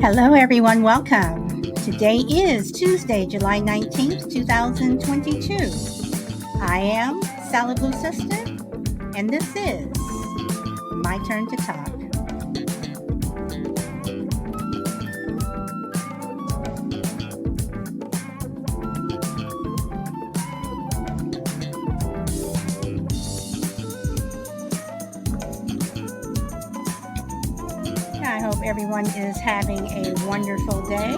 Hello, everyone. Welcome. Today is Tuesday, July 19th, 2022. I am Sally Blue Sister, and this is My Turn to Talk. I hope everyone is having a wonderful day.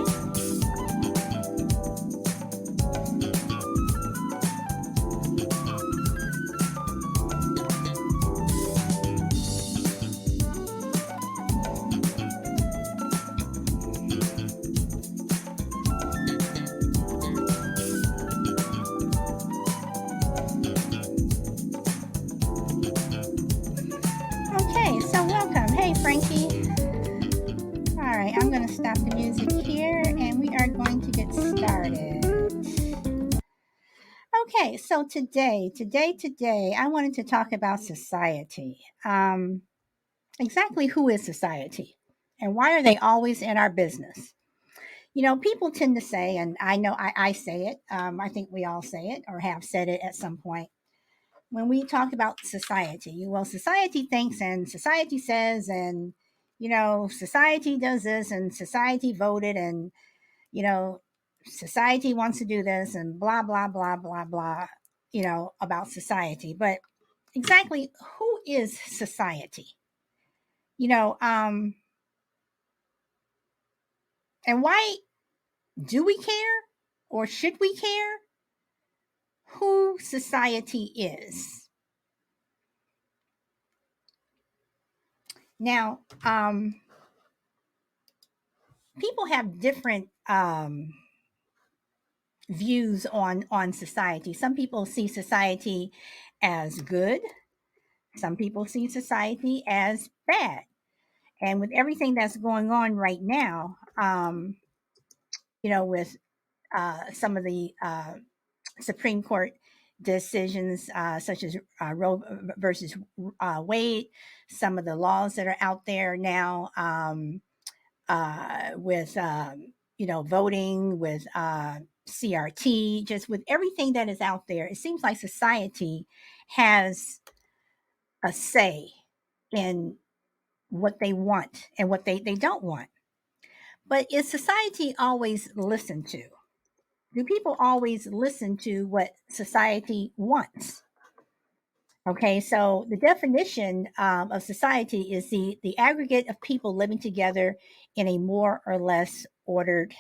Okay, so welcome. Hey, Frankie. All right, I'm going to stop the music here and we are going to get started. Okay, so today, I wanted to talk about society. Exactly who is society and why are they always in our business? People tend to say, and I know I say it, I think we all say it or have said it at some point. When we talk about society, well, society thinks and society says, and, society does this and society voted and, you know, society wants to do this and blah, blah, blah, blah, blah, about society. But exactly who is society? You know, um, and why do we care or should we care who society is? Now, people have different views on society. Some people see society as good. Some people see society as bad. And with everything that's going on right now, with some of the Supreme Court decisions, such as Roe versus Wade, some of the laws that are out there now, with voting, with CRT, just with everything that is out there, it seems like society has a say in what they want and what they don't want. But is society always listened to? Do people always listen to what society wants? Okay, so the definition of society is the aggregate of people living together in a more or less ordered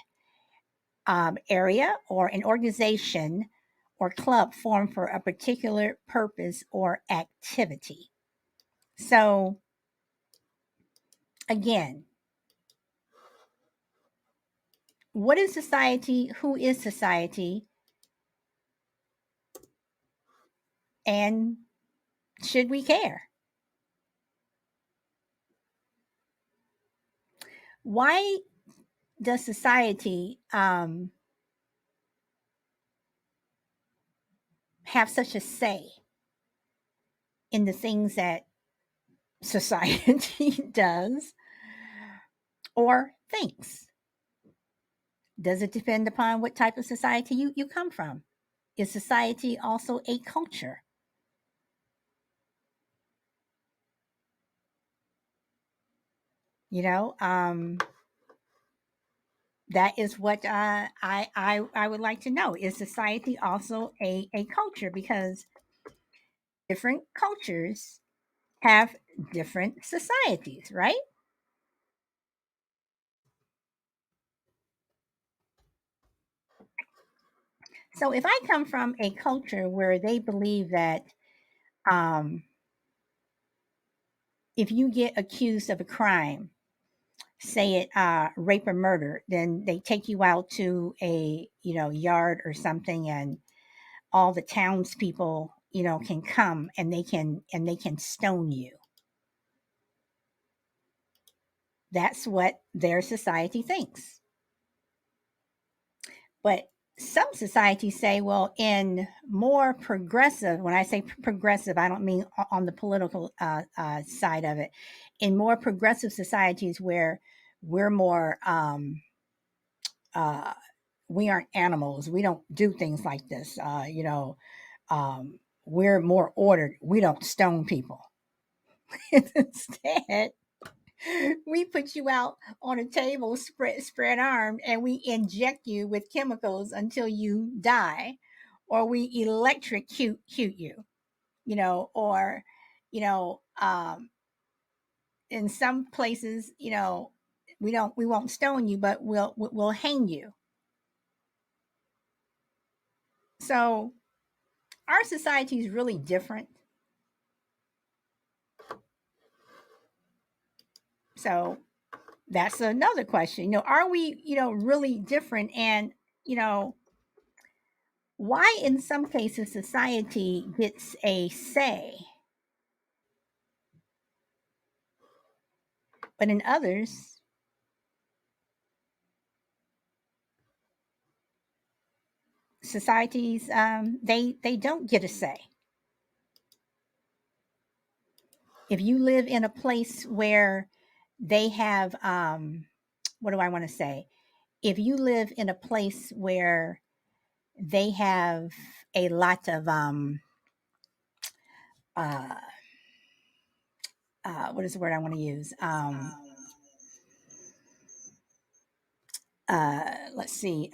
area or an organization or club formed for a particular purpose or activity. So, again, what is society? Who is society? And should we care? Why does society have such a say in the things that society does or thinks? Does it depend upon what type of society you come from? Is society also a culture? You know, that is what I would like to know. Is society also a culture? Because different cultures have different societies, right? So if I come from a culture where they believe that um, if you get accused of a crime, say it rape or murder, then they take you out to a yard or something, and all the townspeople can come and they can stone you. That's what their society thinks. But some societies say, well, in more progressive, when I say progressive, I don't mean on the political side of it. In more progressive societies where we're more uh, we aren't animals. We don't do things like this. We're more ordered. We don't stone people. Instead, we put you out on a table, spread armed, and we inject you with chemicals until you die, or we electrocute you. Or you know, in some places, we won't stone you, but we'll hang you. So our society is really different. So that's another question. Are we, really different? And, you know, why in some cases society gets a say, but in others, societies, they don't get a say. If you live in a place where they have, what do I want to say? If you live in a place where they have a lot of, uh, what is the word I want to use? Let's see.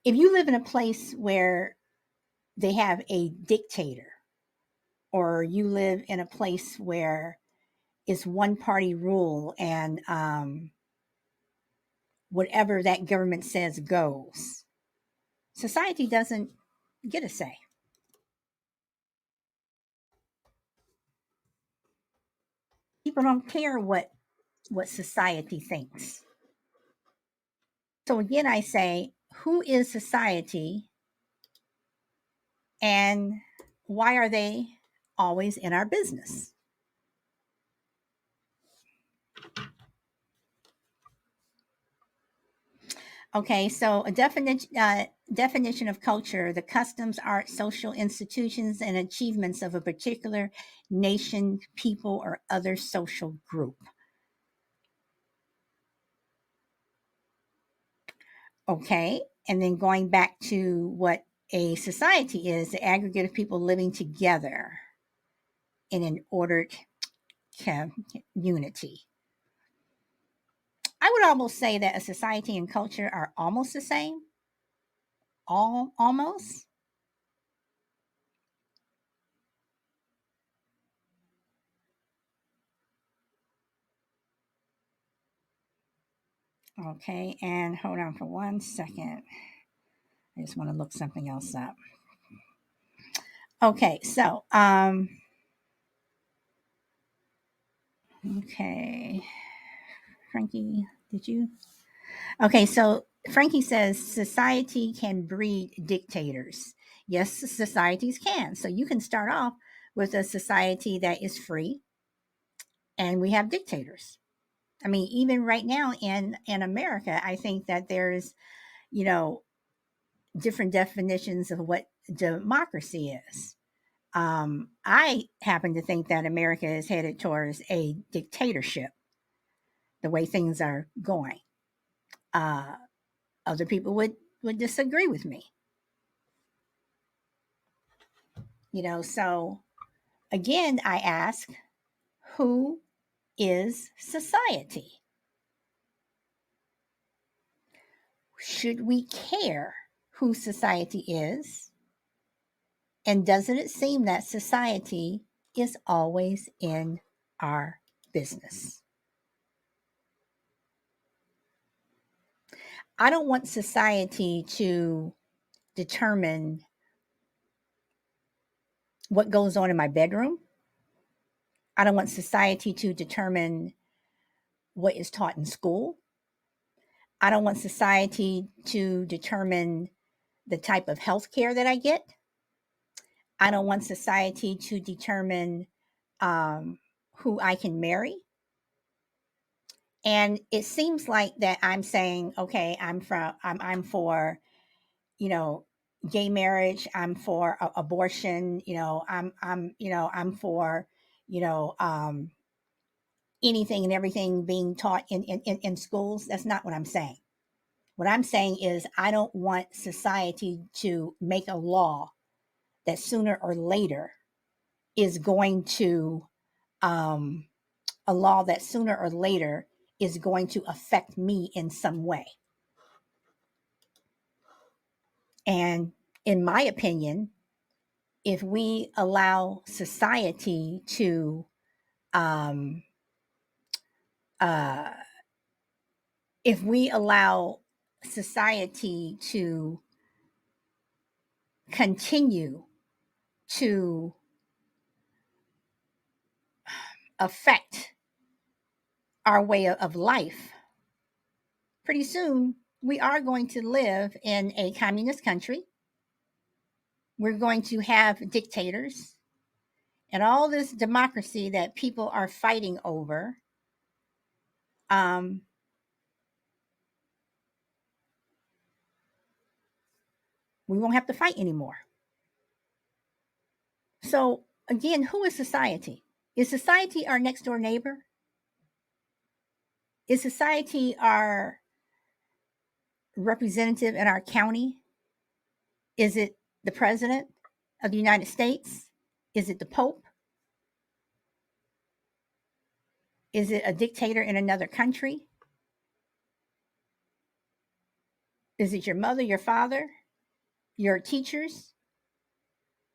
If you live in a place where they have a dictator, or you live in a place where it's one party rule and whatever that government says goes, society doesn't get a say. People don't care what society thinks. So again, I say, who is society, and why are they always in our business? Okay, so a definition of culture: the customs, art, social institutions, and achievements of a particular nation, people, or other social group. Okay, and then going back to what a society is: the aggregate of people living together in an ordered community. I would almost say that a society and culture are almost the same. Almost. Okay, and hold on for 1 second. I just want to look something else up. Okay, so okay, Frankie, did you? Okay, so Frankie says society can breed dictators. Yes, societies can. So you can start off with a society that is free, and we have dictators. I mean, even right now in America, I think that there's, you know different definitions of what democracy is. I happen to think that America is headed towards a dictatorship, the way things are going. Uh, Other people would disagree with me. So again, I ask, who is society? Should we care who society is? And doesn't it seem that society is always in our business? I don't want society to determine what goes on in my bedroom. I don't want society to determine what is taught in school. I don't want society to determine the type of health care that I get. I don't want society to determine who I can marry. And it seems like that I'm saying, okay, I'm for, you know, gay marriage. I'm for abortion. I'm for, you know, um, anything and everything being taught in schools. That's not what I'm saying. What I'm saying is, I don't want society to make a law that sooner or later is going to, um, a law that sooner or later is going to affect me in some way. And in my opinion, if we allow society to, um, uh, if we allow society to continue to affect our way of life, pretty soon we are going to live in a communist country. We're going to have dictators, and all this democracy that people are fighting over. Um, we won't have to fight anymore. So, again, who is society? Is society our next door neighbor? Is society our representative in our county? Is it the president of the United States? Is it the Pope? Is it a dictator in another country? Is it your mother, your father, your teachers?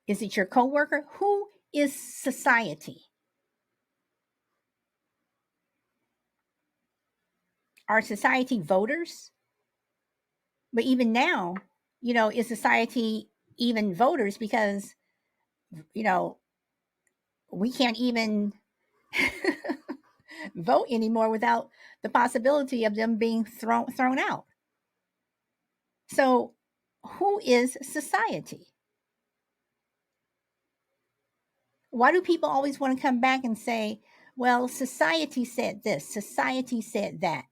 Is it your coworker? Who is society? Are society voters? But even now, is society even voters? Because, you know, we can't even vote anymore without the possibility of them being thrown out. So, who is society? Why do people always want to come back and say, well, society said this, society said that?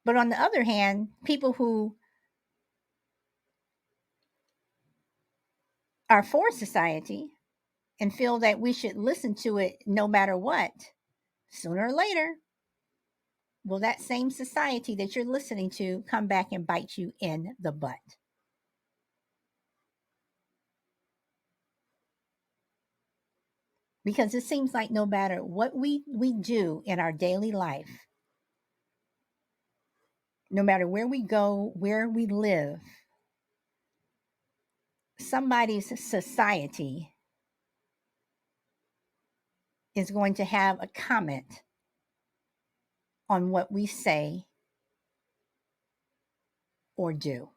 But on the other hand, people who are for society and feel that we should listen to it no matter what, sooner or later, will that same society that you're listening to come back and bite you in the butt? Because it seems like no matter what we do in our daily life, no matter where we go, where we live, somebody's society is going to have a comment on what we say or do.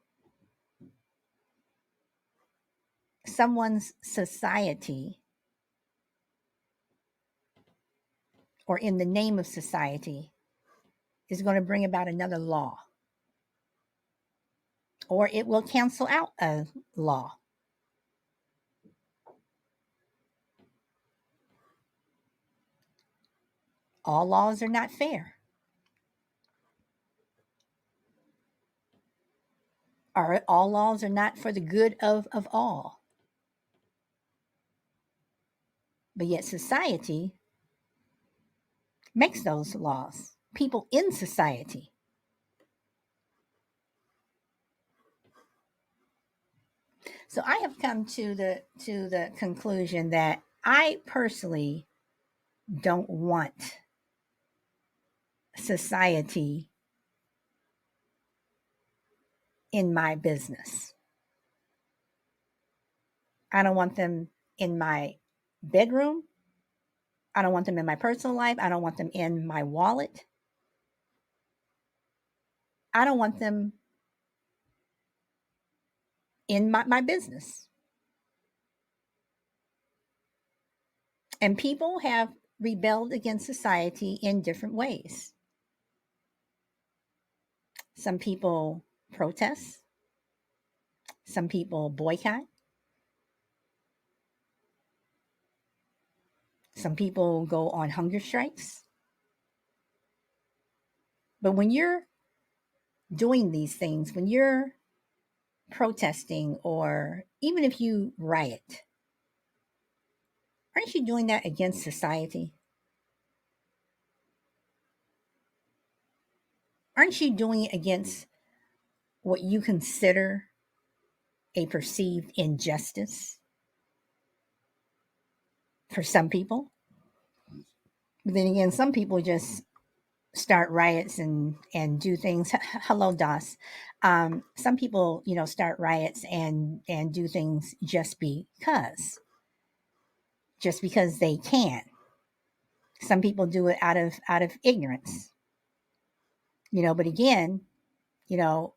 Someone's society, or in the name of society, is going to bring about another law, or it will cancel out a law. All laws are not fair. All laws are not for the good of all. But yet society makes those laws. People in society. So I have come to the conclusion that I personally don't want society in my business. I don't want them in my bedroom. I don't want them in my personal life. I don't want them in my wallet. I don't want them in my business. And people have rebelled against society in different ways. Some people protest, some people boycott, some people go on hunger strikes. But when you're doing these things, when you're protesting, or even if you riot, aren't you doing that against society? Aren't you doing it against what you consider a perceived injustice for some people? But then again, some people just start riots and do things. Hello, Das. Some people, start riots and do things just because they can. Some people do it out of ignorance, But again, you know,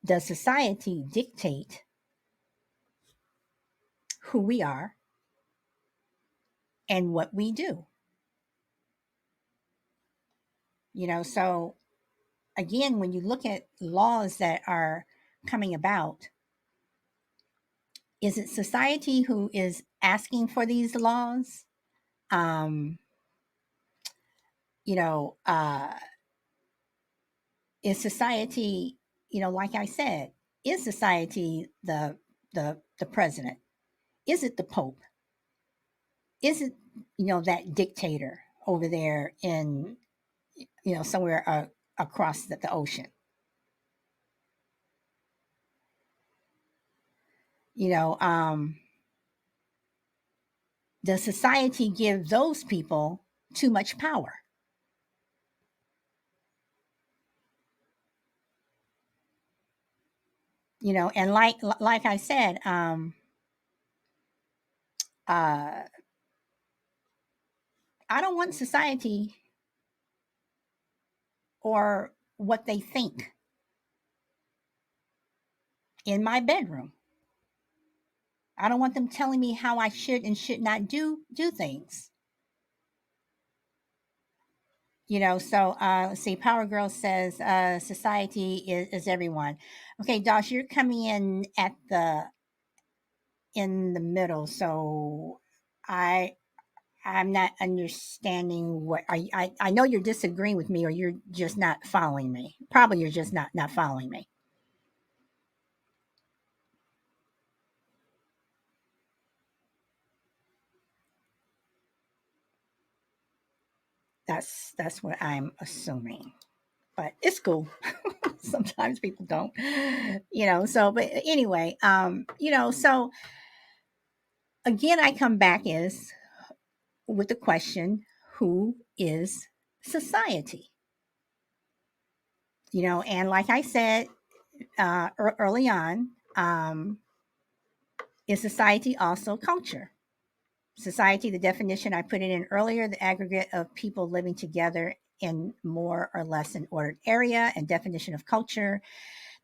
does society dictate who we are and what we do? So again, when you look at laws that are coming about, is it society who is asking for these laws? Um, you know, uh, is society, like I said, is society the president? Is it the Pope? Is it, that dictator over there in, somewhere across the ocean? You know, does society give those people too much power? And like I said, uh, I don't want society or what they think in my bedroom. I don't want them telling me how I should and should not do things. So let's see. Power Girl says society is everyone. Okay, Dosh, you're coming in the middle, so I I'm not understanding what I know you're disagreeing with me, or you're just not following me. Probably you're just not following me. That's what I'm assuming, but it's cool. Sometimes people don't, So, but anyway, so again, I come back is with the question: who is society? And like I said early on, is society also culture? Society, the definition I put it in earlier, the aggregate of people living together in more or less an ordered area, and definition of culture,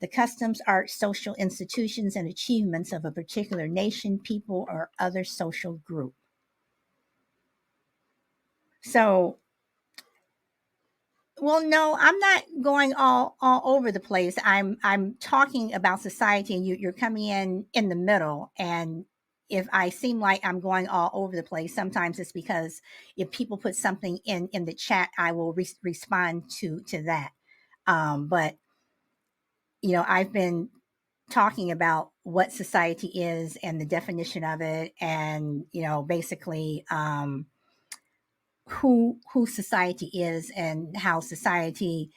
the customs, art, social institutions, and achievements of a particular nation, people, or other social group. So, well, no, I'm not going all over the place. I'm talking about society, and you're coming in the middle. And if I seem like I'm going all over the place, sometimes it's because if people put something in the chat, I will respond to that. But I've been talking about what society is and the definition of it, and basically who society is and how society,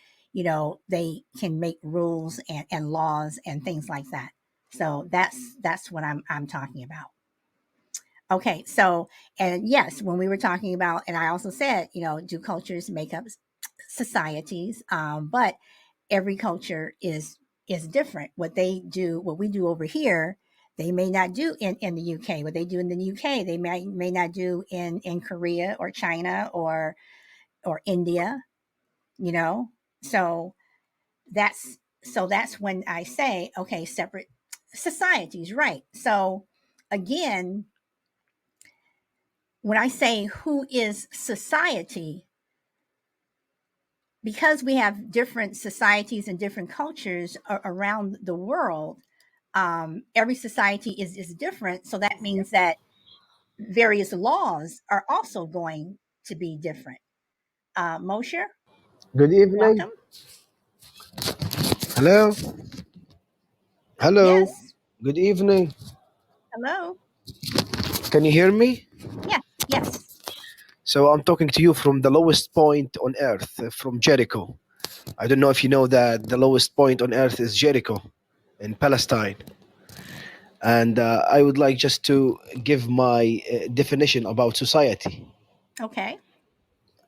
they can make rules and laws and things like that. So that's what I'm talking about. Okay, so, and yes, when we were talking about, and I also said, do cultures make up societies? But every culture is different. What we do over here, they may not do in the UK. What they do in the UK, they may not do in Korea or China or India. You know, so that's when I say, okay, separate societies, right? So again, when I say who is society, because we have different societies and different cultures around the world, every society is different. So that means that various laws are also going to be different. Moshe, Good evening. welcome. Hello. Hello. Yes. Good evening. Hello. Can you hear me? Yeah. Yes. So I'm talking to you from the lowest point on earth, from Jericho. I don't know if you know that the lowest point on earth is Jericho in Palestine. And I would like just to give my definition about society. Okay.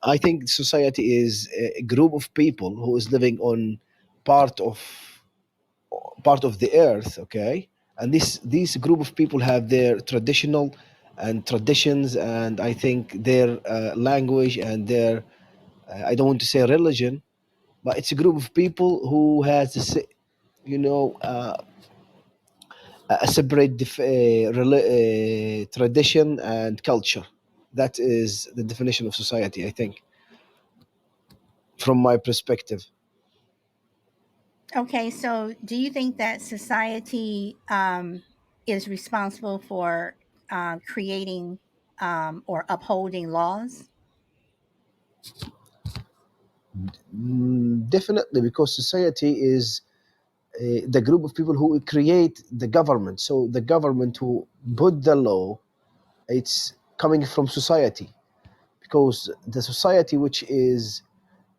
I think society is a group of people who is living on part of part of the earth, okay, and this group of people have their traditional and traditions, and I think their language and their I don't want to say religion, but it's a group of people who has this, you know a separate tradition and culture. That is the definition of society, I think, from my perspective. Okay. So, do you think that society is responsible for creating or upholding laws? Definitely, because society is the group of people who create the government. So the government who put the law, it's coming from society, because the society, which is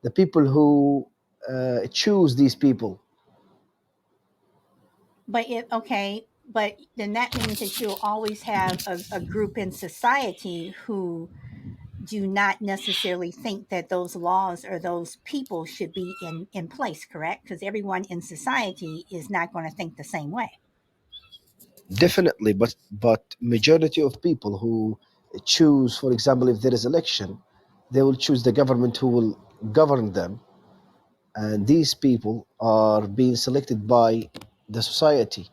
the people who choose these people. But then that means that you'll always have a group in society who do not necessarily think that those laws or those people should be in place, correct? Because everyone in society is not going to think the same way. Definitely, but majority of people who choose, for example, if there is election, they will choose the government who will govern them, and these people are being selected by the society.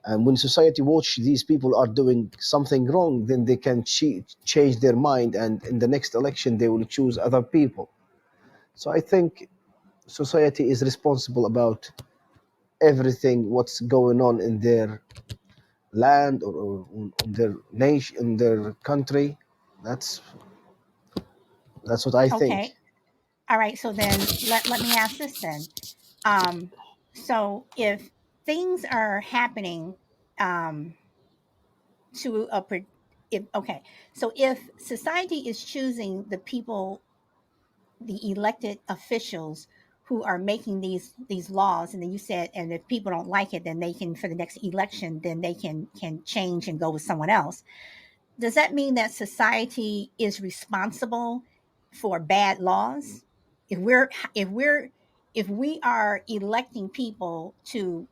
And when society watch these people are doing something wrong, then they can change their mind, and in the next election they will choose other people. So I think society is responsible about everything what's going on in their land, or on their nation, in their country. That's that's what I think. Okay. All right. So then let me ask this then. Um, so if things are happening um, to a if okay, so if society is choosing the people, the elected officials who are making these laws, and then you said, and if people don't like it, then they can, for the next election, then they can change and go with someone else. Does that mean that society is responsible for bad laws? If we're if we're if we are electing people to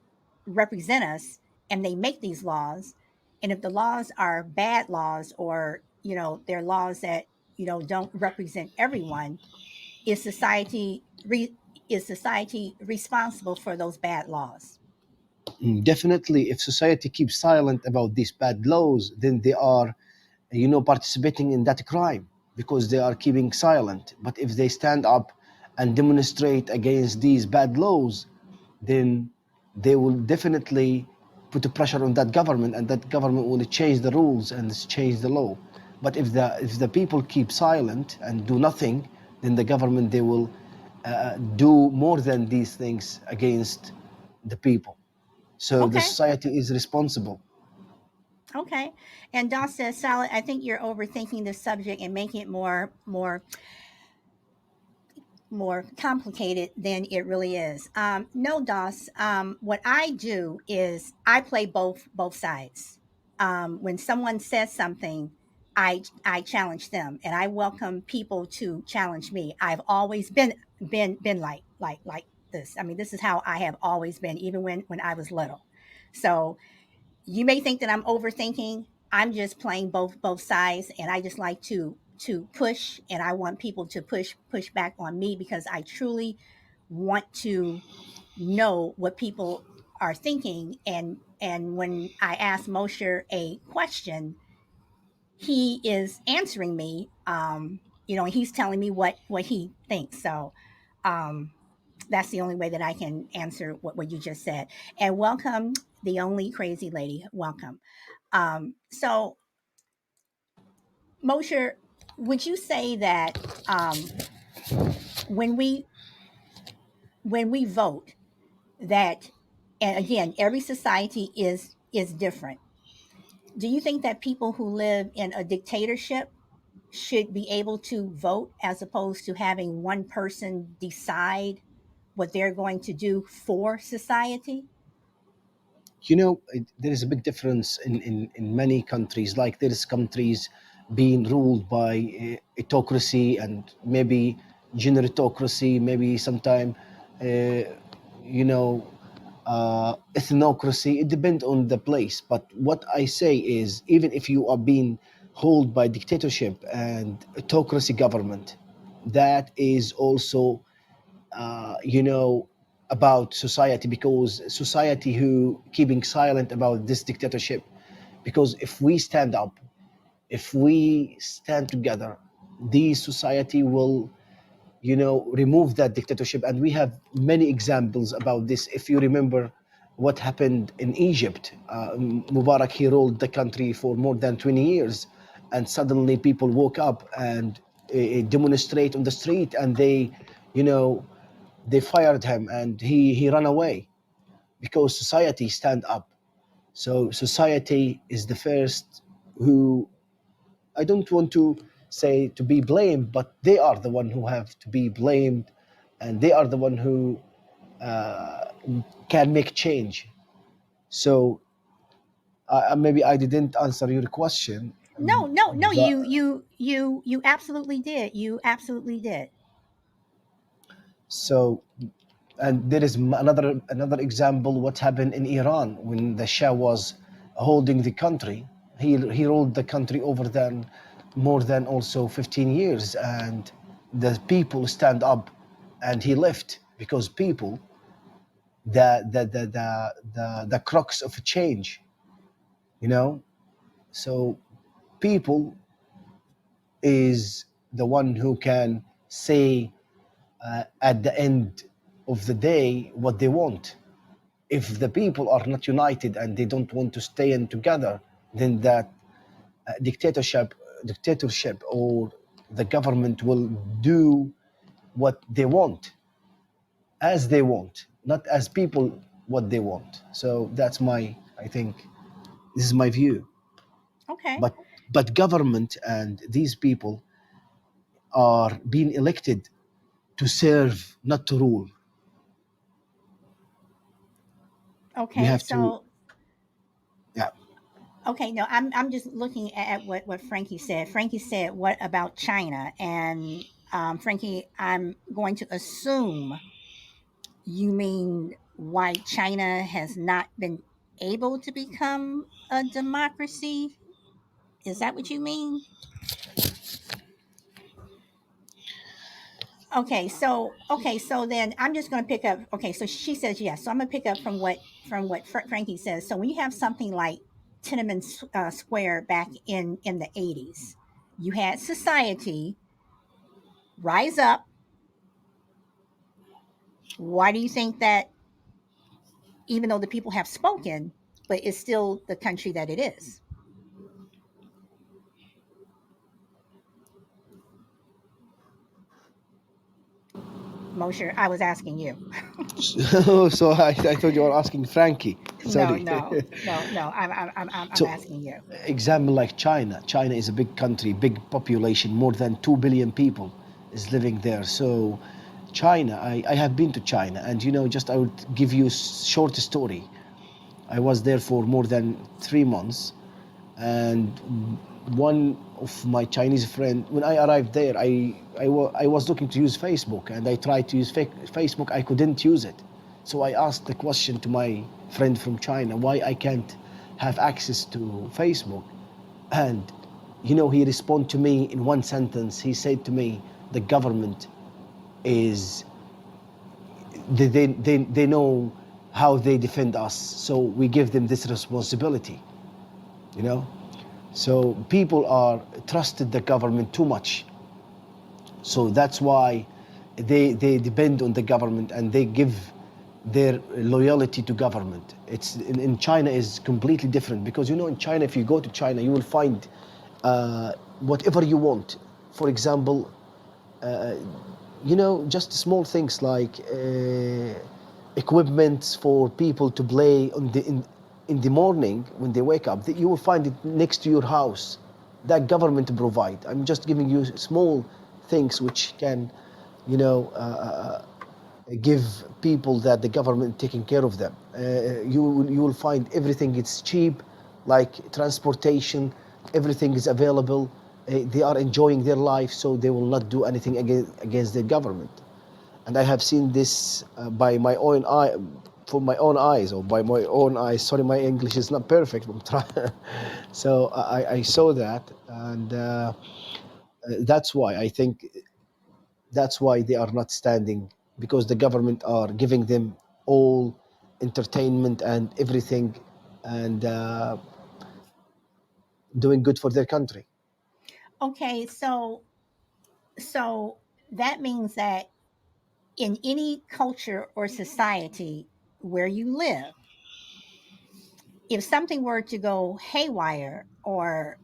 represent us and they make these laws, and if the laws are bad laws, or they're laws that don't represent everyone, is society is society responsible for those bad laws? Definitely, if society keeps silent about these bad laws, then they are, participating in that crime, because they are keeping silent. But if they stand up and demonstrate against these bad laws, then they will definitely put a pressure on that government, and that government will change the rules and change the law. But if the people keep silent and do nothing, then the government, they will do more than these things against the people. So the Okay. society is responsible. Okay. And Doss says, Salad, I think you're overthinking the subject and making it more complicated than it really is. No, Doss. What I do is I play both sides. When someone says something, I challenge them, and I welcome people to challenge me. I've always been like this. I mean, this is how I have always been, even when I was little. So you may think that I'm overthinking. I'm just playing both sides, and I just like to push, and I want people to push back on me, because I truly want to know what people are thinking. And when I ask Moshe a question, he is answering me. He's telling me what he thinks. So um, that's the only way that I can answer what you just said. And welcome, the only crazy lady. Welcome. So, Moshe, would you say that when we when we vote, that And again, every society is different. Do you think that people who live in a dictatorship should be able to vote as opposed to having one person decide what they're going to do for society? There is a big difference in many countries. Like there's countries being ruled by autocracy and maybe generatocracy, maybe sometime, uh, you know, ethnocracy. It depends on the place. But what I say is, even if you are being held by dictatorship and autocracy government, that is also about society, because society who keeping silent about this dictatorship, because if we stand up, if we stand together, the society will remove that dictatorship. And we have many examples about this. If you remember what happened in Egypt, Mubarak, he ruled the country for more than 20 years, and suddenly people woke up and demonstrate on the street, and you know they fired him, and he ran away because society stand up. So society is the first who, I don't want to say to be blamed, but they are the one who have to be blamed, and they are the one who can make change. So maybe I didn't answer your question, No, no, no. but You absolutely did. You absolutely did. so, and there is another example what happened in Iran when the Shah was holding the country. He ruled the country over than more than also 15 years, and the people stand up, and he left because people, the crux of change, you know. So people is the one who can say at the end of the day what they want. If the people are not united and they don't want to stay in together, then that dictatorship or the government will do what they want, as they want, not as people what they want. So that's my, I think, this is my view. Okay. But government and these people are being elected to serve, not to rule. We Okay. have to, So yeah. okay, no, I'm just looking at what Frankie said. Frankie said, "What about China?" And Frankie, I'm going to assume you mean why China has not been able to become a democracy. Is that what you mean? Okay, so then I'm just going to pick up. Okay, so she says yes. So I'm going to pick up from what Frankie says. So when you have something like Tiananmen Square back in the 80s, you had society rise up. Why do you think that even though the people have spoken, but it's still the country that it is? Mosher, I was asking you. So I thought you were asking Frankie. No, Sorry. no, no, no. I'm So, asking you. example like China. China is a big country, big population, more than 2 billion people is living there. So, China, I have been to China, and just I would give you a short story. I was there for more than 3 months, and one of my Chinese friend, when I arrived there, I was looking to use Facebook, and I tried to use Facebook. I couldn't use it, so I asked the question to my friend from China why I can't have access to Facebook. And he responded to me in one sentence. He said to me, the government is, they know how they defend us, so we give them this responsibility, you know so people are trusted the government too much, so that's why they depend on the government, and they give their loyalty to government. It's in China is completely different, because in China, if you go to China, you will find whatever you want. For example, just small things like equipment for people to play in the morning when they wake up, that you will find it next to your house, that government provide. I'm just giving you small things which can, you know, give people that the government taking care of them. You will find everything it's cheap, like transportation, everything is available. They are enjoying their life, so they will not do anything against the government. And I have seen this by my own eye, for my own eyes, or by my own eyes. Sorry, my English is not perfect. I'm trying. So I saw that, and that's why I think that's why they are not standing, because the government are giving them all entertainment and everything, and doing good for their country. Okay, so that means that in any culture or society where you live, if something were to go haywire, or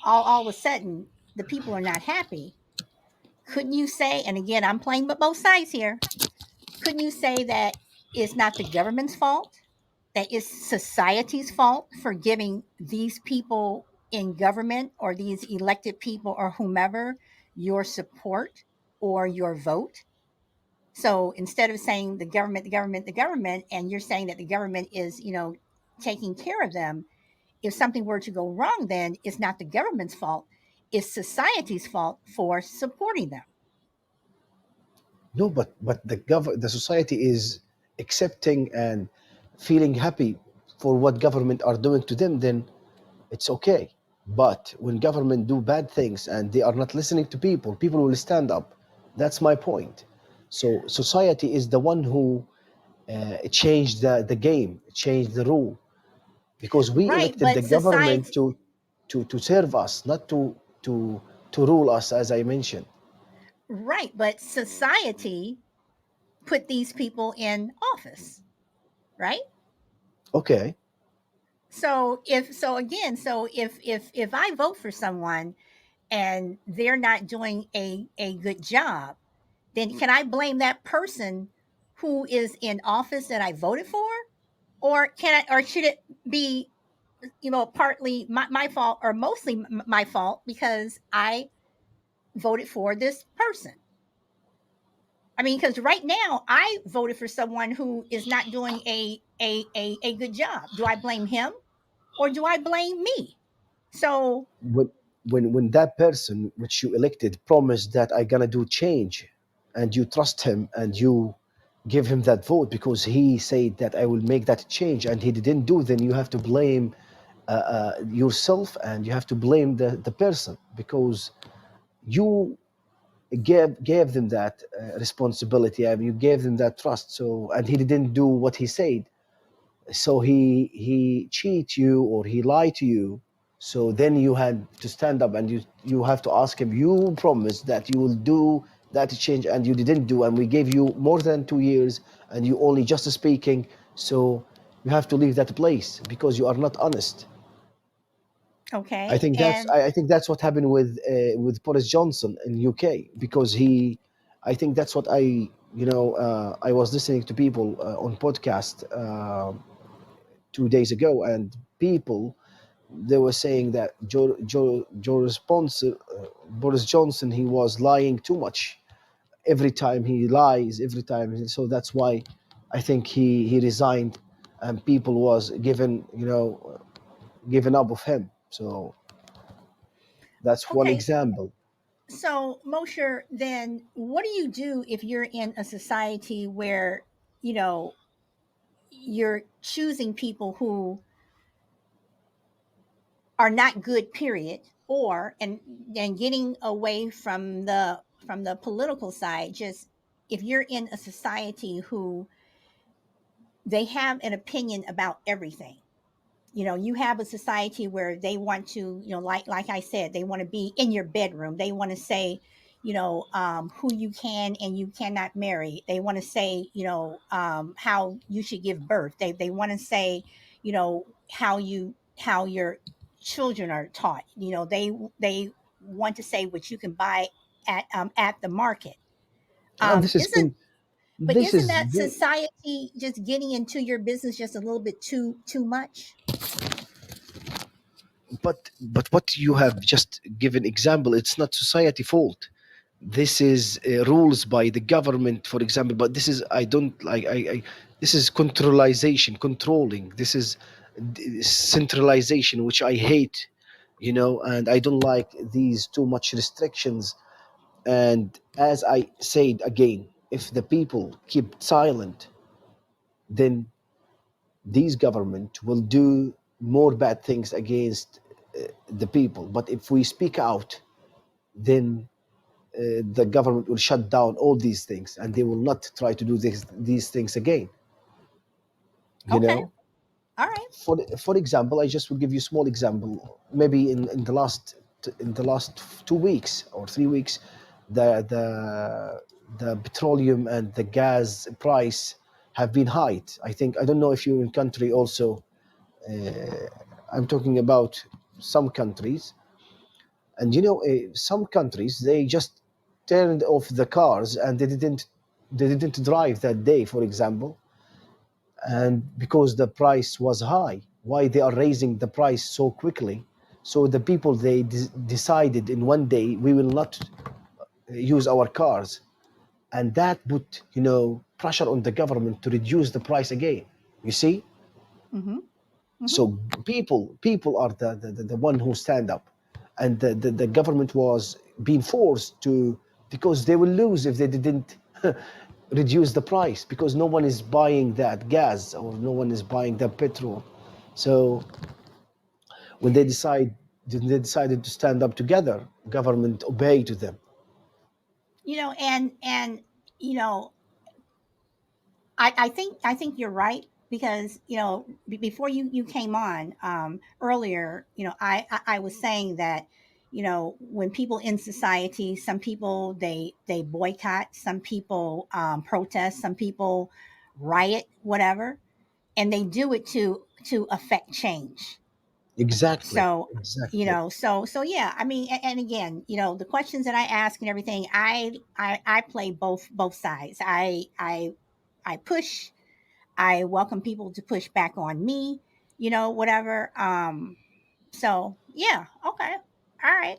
all of a sudden the people are not happy, couldn't you say, and again I'm playing but both sides here, couldn't you say that it's not the government's fault, that it's society's fault for giving these people in government, or these elected people, or whomever, your support or your vote? So instead of saying the government, the government, the government, and you're saying that the government is, taking care of them, if something were to go wrong, then it's not the government's fault, it's society's fault for supporting them. No, but the society is accepting and feeling happy for what government are doing to them. Then it's okay. But when government do bad things and they are not listening to people, people will stand up. That's my point. So society is the one who changed the game, changed the rule, because we Right, elected the but government society, to serve us, not to rule us, as I mentioned. right, but society put these people in office, right? Okay, So if I vote for someone and they're not doing a good job, then can I blame that person who is in office that I voted for? Or should it be, partly my fault, or mostly my fault, because I voted for this person? I mean, because right now I voted for someone who is not doing a good job. Do I blame him, or do I blame me? So, when when that person which you elected promised that I gonna do change, and you trust him and you give him that vote because he said that I will make that change and he didn't do, then you have to blame yourself, and you have to blame the person, because you gave them that responsibility. I mean, you gave them that trust. So, and he didn't do what he said. So he cheat you or he lied to you. So then you had to stand up and you have to ask him. You promised that you will do that change and you didn't do, and we gave you more than 2 years and you only just speaking. So you have to leave that place because you are not honest. okay. I think that's what happened with Boris Johnson in UK, because I think that's what I was listening to people on podcast 2 days ago, and people, they were saying that Boris Johnson, he was lying too much. Every time he lies, every time. So that's why I think he resigned, and people was given up of him. So that's one Okay. example. So, Mosher, then what do you do if you're in a society where, you know, you're choosing people who are not good, period, or and getting away from the political side, just if you're in a society who they have an opinion about everything. You have a society where they want to, like I said, they want to be in your bedroom, they want to say, who you can and you cannot marry, they want to say, how you should give birth, they want to say, how your children are taught, they want to say what you can buy at the market. And this is Isn't in But This isn't is that society just getting into your business just a little bit too much? but what you have just given example, it's not society fault. This is rules by the government, for example. But this is, I don't like, I this is controlling. This is centralization, which I hate, and I don't like these too much restrictions. And as I said again, if the people keep silent, then these government will do more bad things against the people. But if we speak out, then the government will shut down all these things, and they will not try to do these things again. You Okay. know, All right. for example, I just will give you a small example. Maybe in the last 2 weeks or 3 weeks, the petroleum and the gas price have been high. I think, I don't know if you're in country also. I'm talking about some countries, and some countries, they just turned off the cars and they didn't drive that day, for example, and because the price was high. Why they are raising the price so quickly? So the people, they decided in one day, we will not use our cars, and that put pressure on the government to reduce the price again. You see. Mm-hmm. Mm-hmm. So people are the one who stand up, and the government was being forced to, because they will lose if they didn't reduce the price, because no one is buying that gas, or no one is buying that petrol. So when they decided to stand up together, government obeyed to them. And you know, I think you're right because before you came on earlier, I was saying that when people in society, some people they boycott, some people protest, some people riot, whatever, and they do it to affect change. Exactly, So exactly. so yeah, I mean, and again, the questions that I ask and everything, I play both sides. I push. I welcome people to push back on me, whatever. So yeah, okay. All right.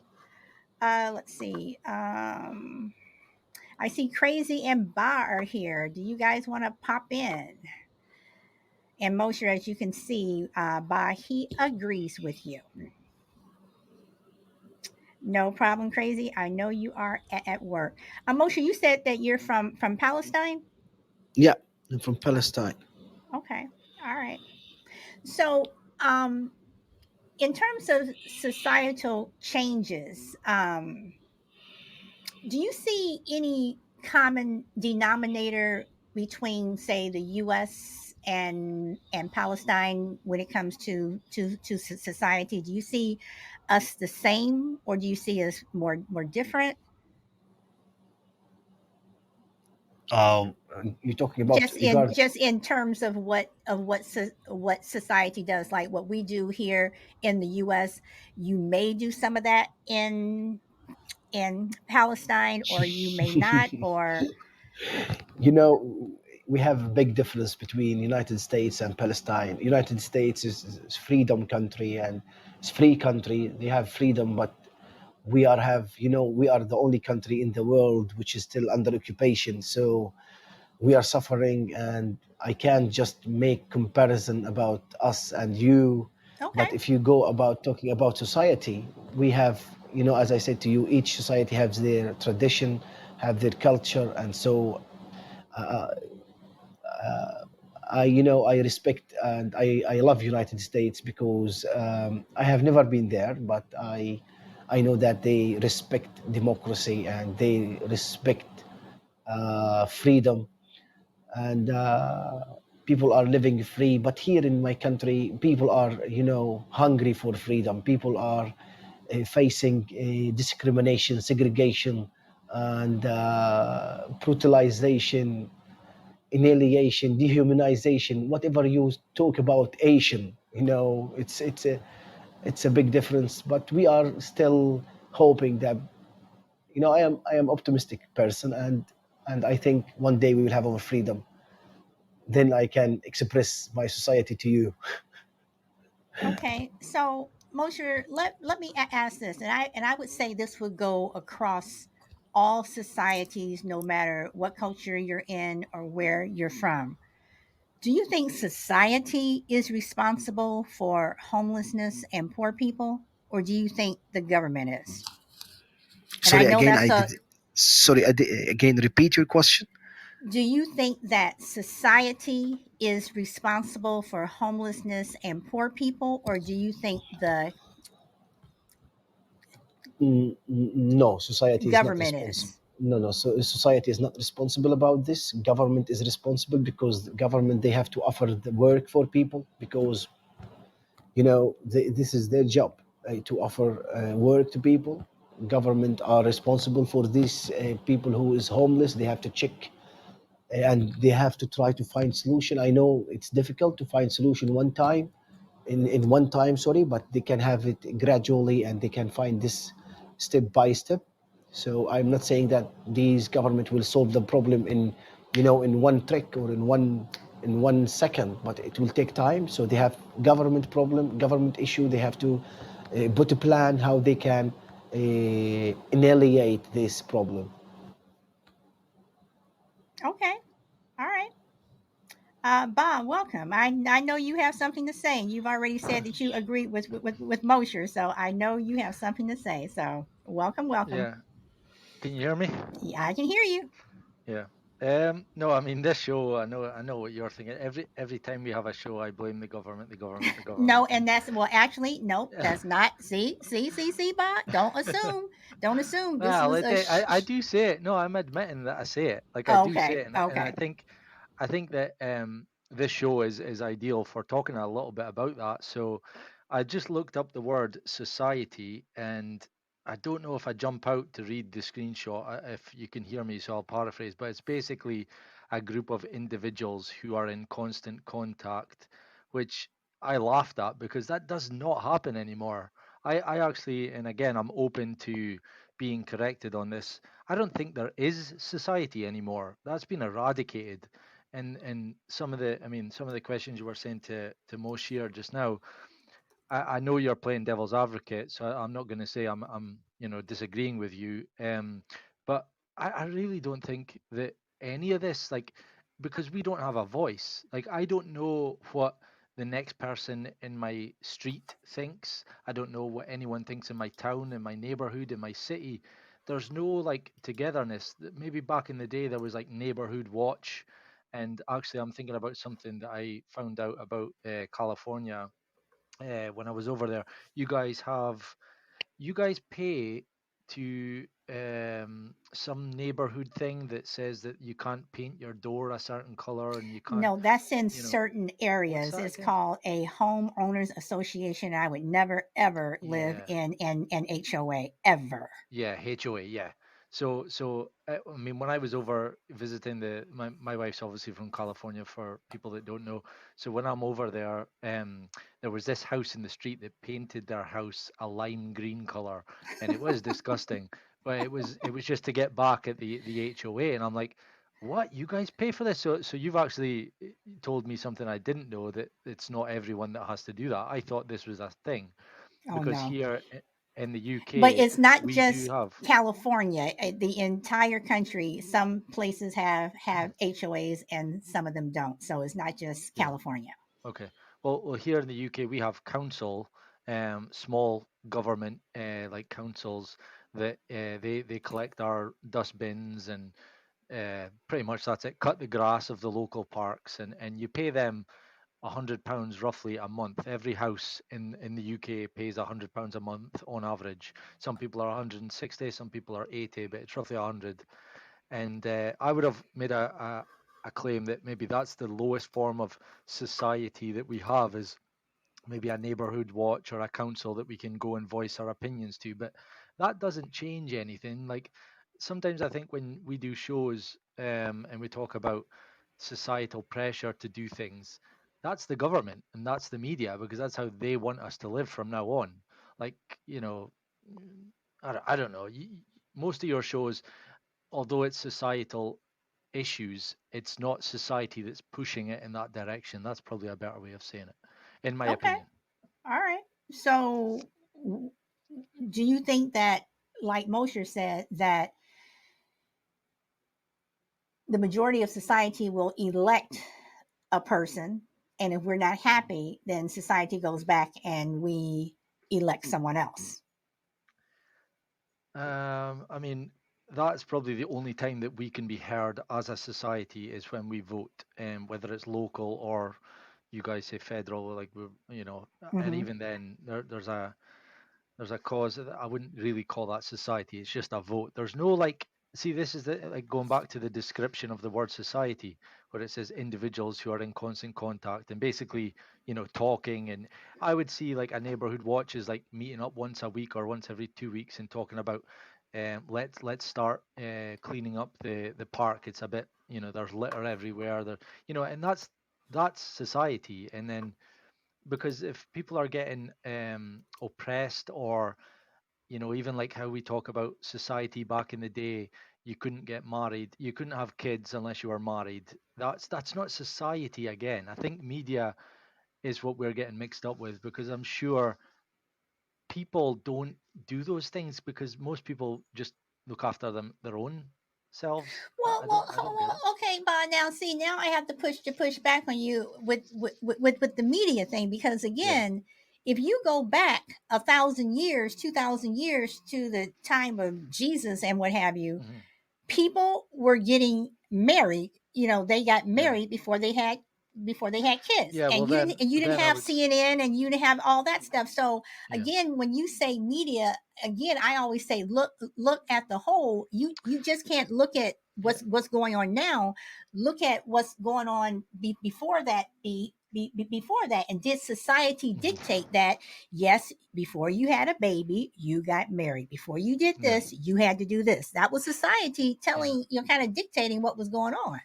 Let's see. I see Crazy and Ba are here. Do you guys want to pop in? And Mosher, as you can see, Ba, he agrees with you. No problem, Crazy. I know you are at work. Mosher, you said that you're from Palestine. Yeah, I'm from Palestine. Okay. All right. So, in terms of societal changes, do you see any common denominator between, say, the U.S. and Palestine when it comes to society? Do you see us the same, or do you see us more different? um you're talking about regard. Just in terms of what society does, like what we do here in the US, you may do some of that in Palestine, or you may not, or you know we have a big difference between United States and Palestine. United States is freedom country, and it's free country, they have freedom. But we are the only country in the world which is still under occupation. So we are suffering, and I can't just make comparison about us and you. okay. But if you go about talking about society, we have, as I said to you, each society has their tradition, have their culture. And so I respect, and I love United States, because I have never been there, but I know that they respect democracy, and they respect freedom, and people are living free. But here in my country, people are, hungry for freedom. People are facing discrimination, segregation, and brutalization, annihilation, dehumanization. Whatever you talk about Asian, it's a big difference. But we are still hoping that, I am optimistic person, and And I think one day we will have our freedom. Then I can express my society to you. Okay, so Mosher, let me ask this, and I would say this would go across all societies, no matter what culture you're in or where you're from. Do you think society is responsible for homelessness and poor people, or do you think the government is? And I Sorry know again. that's I did. a. Sorry. Again. Repeat your question. Do you think that society is responsible for homelessness and poor people, or do you think the No, society is not government responsible. is? No, no. So society is not responsible about this. Government is responsible because the government, they have to offer the work for people because this is their job, to offer work to people. Government are responsible for these people who is homeless. They have to check, and they have to try to find solution. I know it's difficult to find solution one time, in one time, sorry, but they can have it gradually, and they can find this step by step. So I'm not saying that these government will solve the problem in one trick or in one second, but it will take time. So they have government issue. They have to put a plan how they can annihilate this problem. Okay, all right. Bob, welcome. I know you have something to say. You've already said that you agree with Mosher, so I know you have something to say. So welcome, welcome. Yeah. Can you hear me? Yeah, I can hear you. Yeah. No, I mean this show. I know what you're thinking. Every time we have a show, I blame the government, the government, the No, government, and that's well, actually, nope, that's not. See, Bob. Don't assume. Don't assume. This well, was a. I do say it. No, I'm admitting that I say it. Like I do say Okay, it, and okay. I think that this show is ideal for talking a little bit about that. So I just looked up the word society, and I don't know if I jump out to read the screenshot, if you can hear me, so I'll paraphrase. But it's basically a group of individuals who are in constant contact, which I laughed at because that does not happen anymore. I actually, and again, I'm open to being corrected on this. I don't think there is society anymore. That's been eradicated. And some of the questions you were saying to Moshir just now, I know you're playing devil's advocate, so I'm not going to say I'm disagreeing with you. But I really don't think that any of this, like, because we don't have a voice. Like, I don't know what the next person in my street thinks. I don't know what anyone thinks in my town, in my neighborhood, in my city. There's no like togetherness. Maybe back in the day there was like neighborhood watch, and actually I'm thinking about something that I found out about California when I was over there. You guys have you guys pay to some neighborhood thing that says that you can't paint your door a certain color and you can't, No, that's in you know, certain what's areas. that It's again? called a homeowners association. I would never ever live Yeah. in an HOA ever. Yeah, HOA, yeah. So I mean, when I was over visiting my wife's obviously from California for people that don't know. So when I'm over there, there was this house in the street that painted their house a lime green color, and it was disgusting. But it was just to get back at the HOA, and I'm like, what? You guys pay for this? So you've actually told me something I didn't know, that it's not everyone that has to do that. I thought this was a thing Oh because no. here in the But UK it's not we do just have. California. The entire country. Some places have HOAs and some of them don't. So it's not just Yeah. California. Okay. Well, here in the UK, we have council, small government, like councils that they collect our dustbins and pretty much that's it. Cut the grass of the local parks, and you pay them £100 roughly a month. Every house in the UK pays £100 a month on average. Some people are 160, some people are 80, but it's roughly 100. And I would have made a claim that maybe that's the lowest form of society that we have, is maybe a neighborhood watch or a council that we can go and voice our opinions to. But that doesn't change anything. Like sometimes I think when we do shows and we talk about societal pressure to do things, that's the government and that's the media because that's how they want us to live from now on. Like, you know, I don't know. Most of your shows, although it's societal, issues, it's not society that's pushing it in that direction. That's probably a better way of saying it, in my Okay. opinion. All right. So, do you think that, like Mosher said, that the majority of society will elect a person, and if we're not happy, then society goes back and we elect someone else? I mean, that's probably the only time that we can be heard as a society is when we vote, whether it's local or you guys say federal, like and Mm-hmm. even then, there's a cause that I wouldn't really call that society. It's just a vote. There's no like, see, this is like going back to the description of the word society, where it says individuals who are in constant contact and basically, talking. And I would see like a neighborhood watch is like meeting up once a week or once every 2 weeks and talking about, let's start cleaning up the park. It's a bit, there's litter everywhere. There, and that's society. And then because if people are getting oppressed, or even like how we talk about society back in the day, you couldn't get married, you couldn't have kids unless you were married. That's not society. Again, I think media is what we're getting mixed up with, because I'm sure people don't do those things because most people just look after their own selves. Well, I don't get it. okay, but now see, now I have to push back on you with the media thing, because Yeah. again, if you go back 1,000 years, 2,000 years to the time of Jesus and what have you, Hmm. people were getting married. They got Yeah. married before they had kids, Yeah, well, and you didn't then I have would CNN, and you didn't have all that stuff. So yeah. again, when you say media, again, I always say look at the whole. You just can't look at Yeah. what's going on now. Look at what's going on before that. Before that, and did society Hmm. dictate that? Yes, before you had a baby, you got married. Before you did Yeah. this, you had to do this. That was society Yeah. telling, kind of dictating what was going on.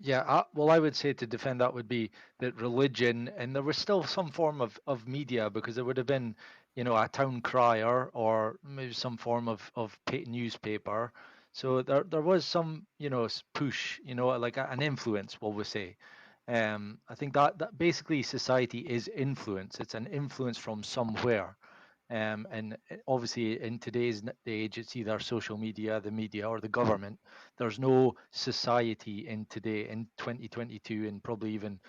Yeah, well, I would say to defend that would be that religion, and there was still some form of media, because there would have been, a town crier or maybe some form of newspaper. So there was some, push, like an influence, what we say. I think that basically society is influence. It's an influence from somewhere. And obviously, in today's age, it's either social media, the media, or the government. There's no society in today, in 2022, and probably even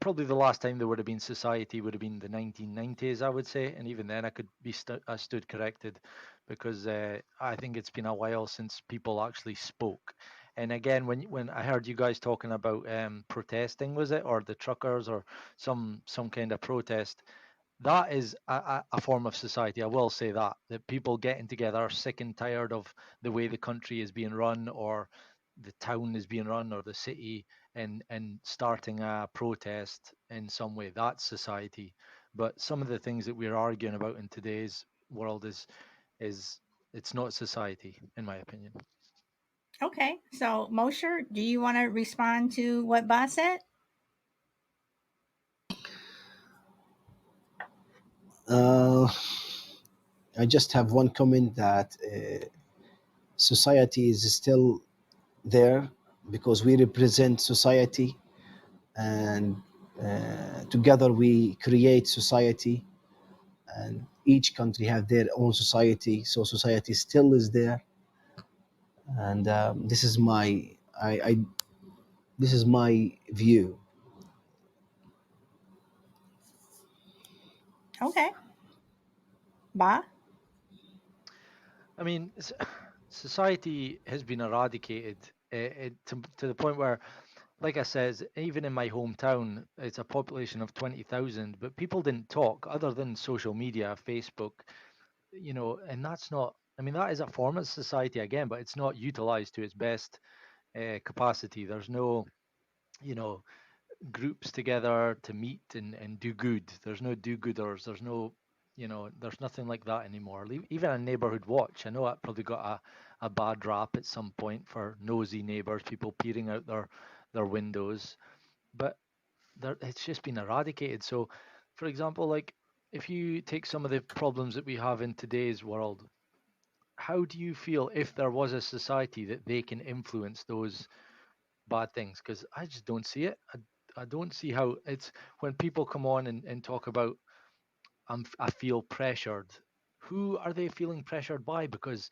probably the last time there would have been society would have been the 1990s, I would say. And even then, I could be stood corrected, because I think it's been a while since people actually spoke. And again, when I heard you guys talking about protesting, was it, or the truckers, or some kind of protest, that is a form of society. I will say that people getting together, sick and tired of the way the country is being run, or the town is being run, or the city, and starting a protest in some way. That's society. But some of the things that we're arguing about in today's world is it's not society, in my opinion. Okay, so Mosher, do you want to respond to what Boss said? Uh, I just have one comment that society is still there because we represent society, and together we create society, and each country have their own society, so society still is there. And this is I this is my view. Okay, Ba. I mean, society has been eradicated, to the point where, like I says, even in my hometown, it's a population of 20,000, but people didn't talk other than social media, Facebook, and that's not, I mean, that is a form of society again, but it's not utilized to its best capacity. There's no, you know, groups together to meet and do good. There's no do-gooders. There's no, there's nothing like that anymore. Even a neighborhood watch. I know that probably got a bad rap at some point for nosy neighbors, people peering out their windows, but it's just been eradicated. So, for example, like if you take some of the problems that we have in today's world, how do you feel if there was a society that they can influence those bad things, because I just don't see it. I don't see how it's when people come on and talk about I feel pressured. Who are they feeling pressured by? Because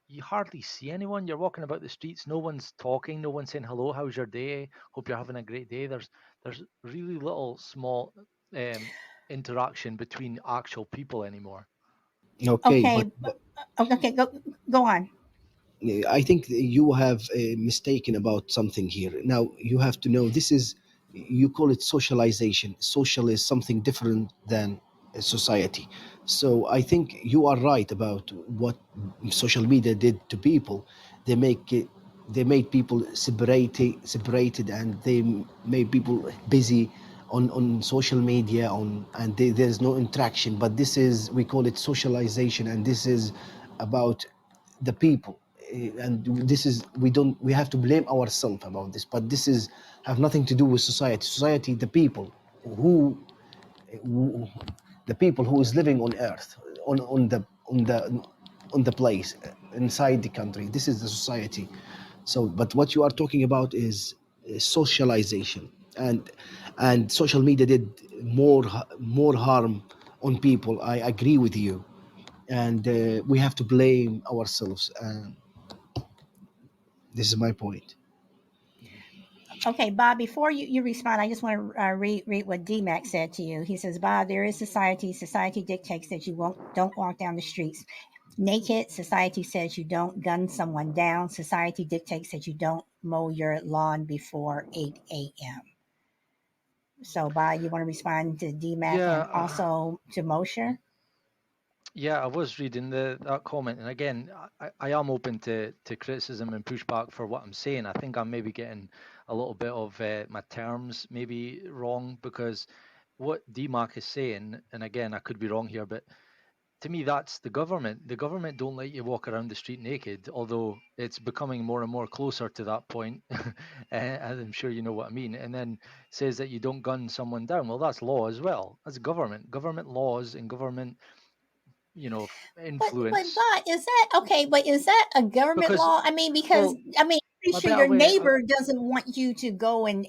you hardly see anyone. You're walking about the streets, no one's talking, no one's saying hello, how's your day? Hope you're having a great day. There's really little small um, interaction between actual people anymore. Okay, Okay, okay, go on. I think you have mistaken about something here. Now you have to know this is, you call it socialization. Social is something different than society. So I think you are right about what social media did to people. They make it, they made people separated, and they made people busy on social media on, and there's no interaction. But this is, we call it socialization, and this is about the people. And this is, we have to blame ourselves about this, but this is have nothing to do with society, the people who, who the people who is living on earth, on the place inside the country. This is the society. So but what you are talking about is socialization, and social media did more harm on people. I agree with you, and we have to blame ourselves. This is my point. Mhm. Okay, Bob, before you respond, I just want to read what DMAX said to you. He says, Bob, there is society. Society dictates that you don't walk down the streets naked. Society says you don't gun someone down. Society dictates that you don't mow your lawn before 8 a.m. So, Bob, you want to respond to DMAC Yeah, and also to Mosher? yeah, I was reading that comment, and again, I am open to criticism and pushback for what I'm saying. I think I'm maybe getting a little bit of my terms maybe wrong, because what DMAC is saying, and again, I could be wrong here, but to me, that's the government. The government don't let you walk around the street naked, although it's becoming more and more closer to that point. And I'm sure you know what I mean. And then says that you don't gun someone down. Well, that's law as well. That's government. Government laws and government, But influence. Bob, is that okay? But is that a government Because, law? I mean, because well, I mean, I'm pretty a sure better your way, neighbor doesn't want you to go and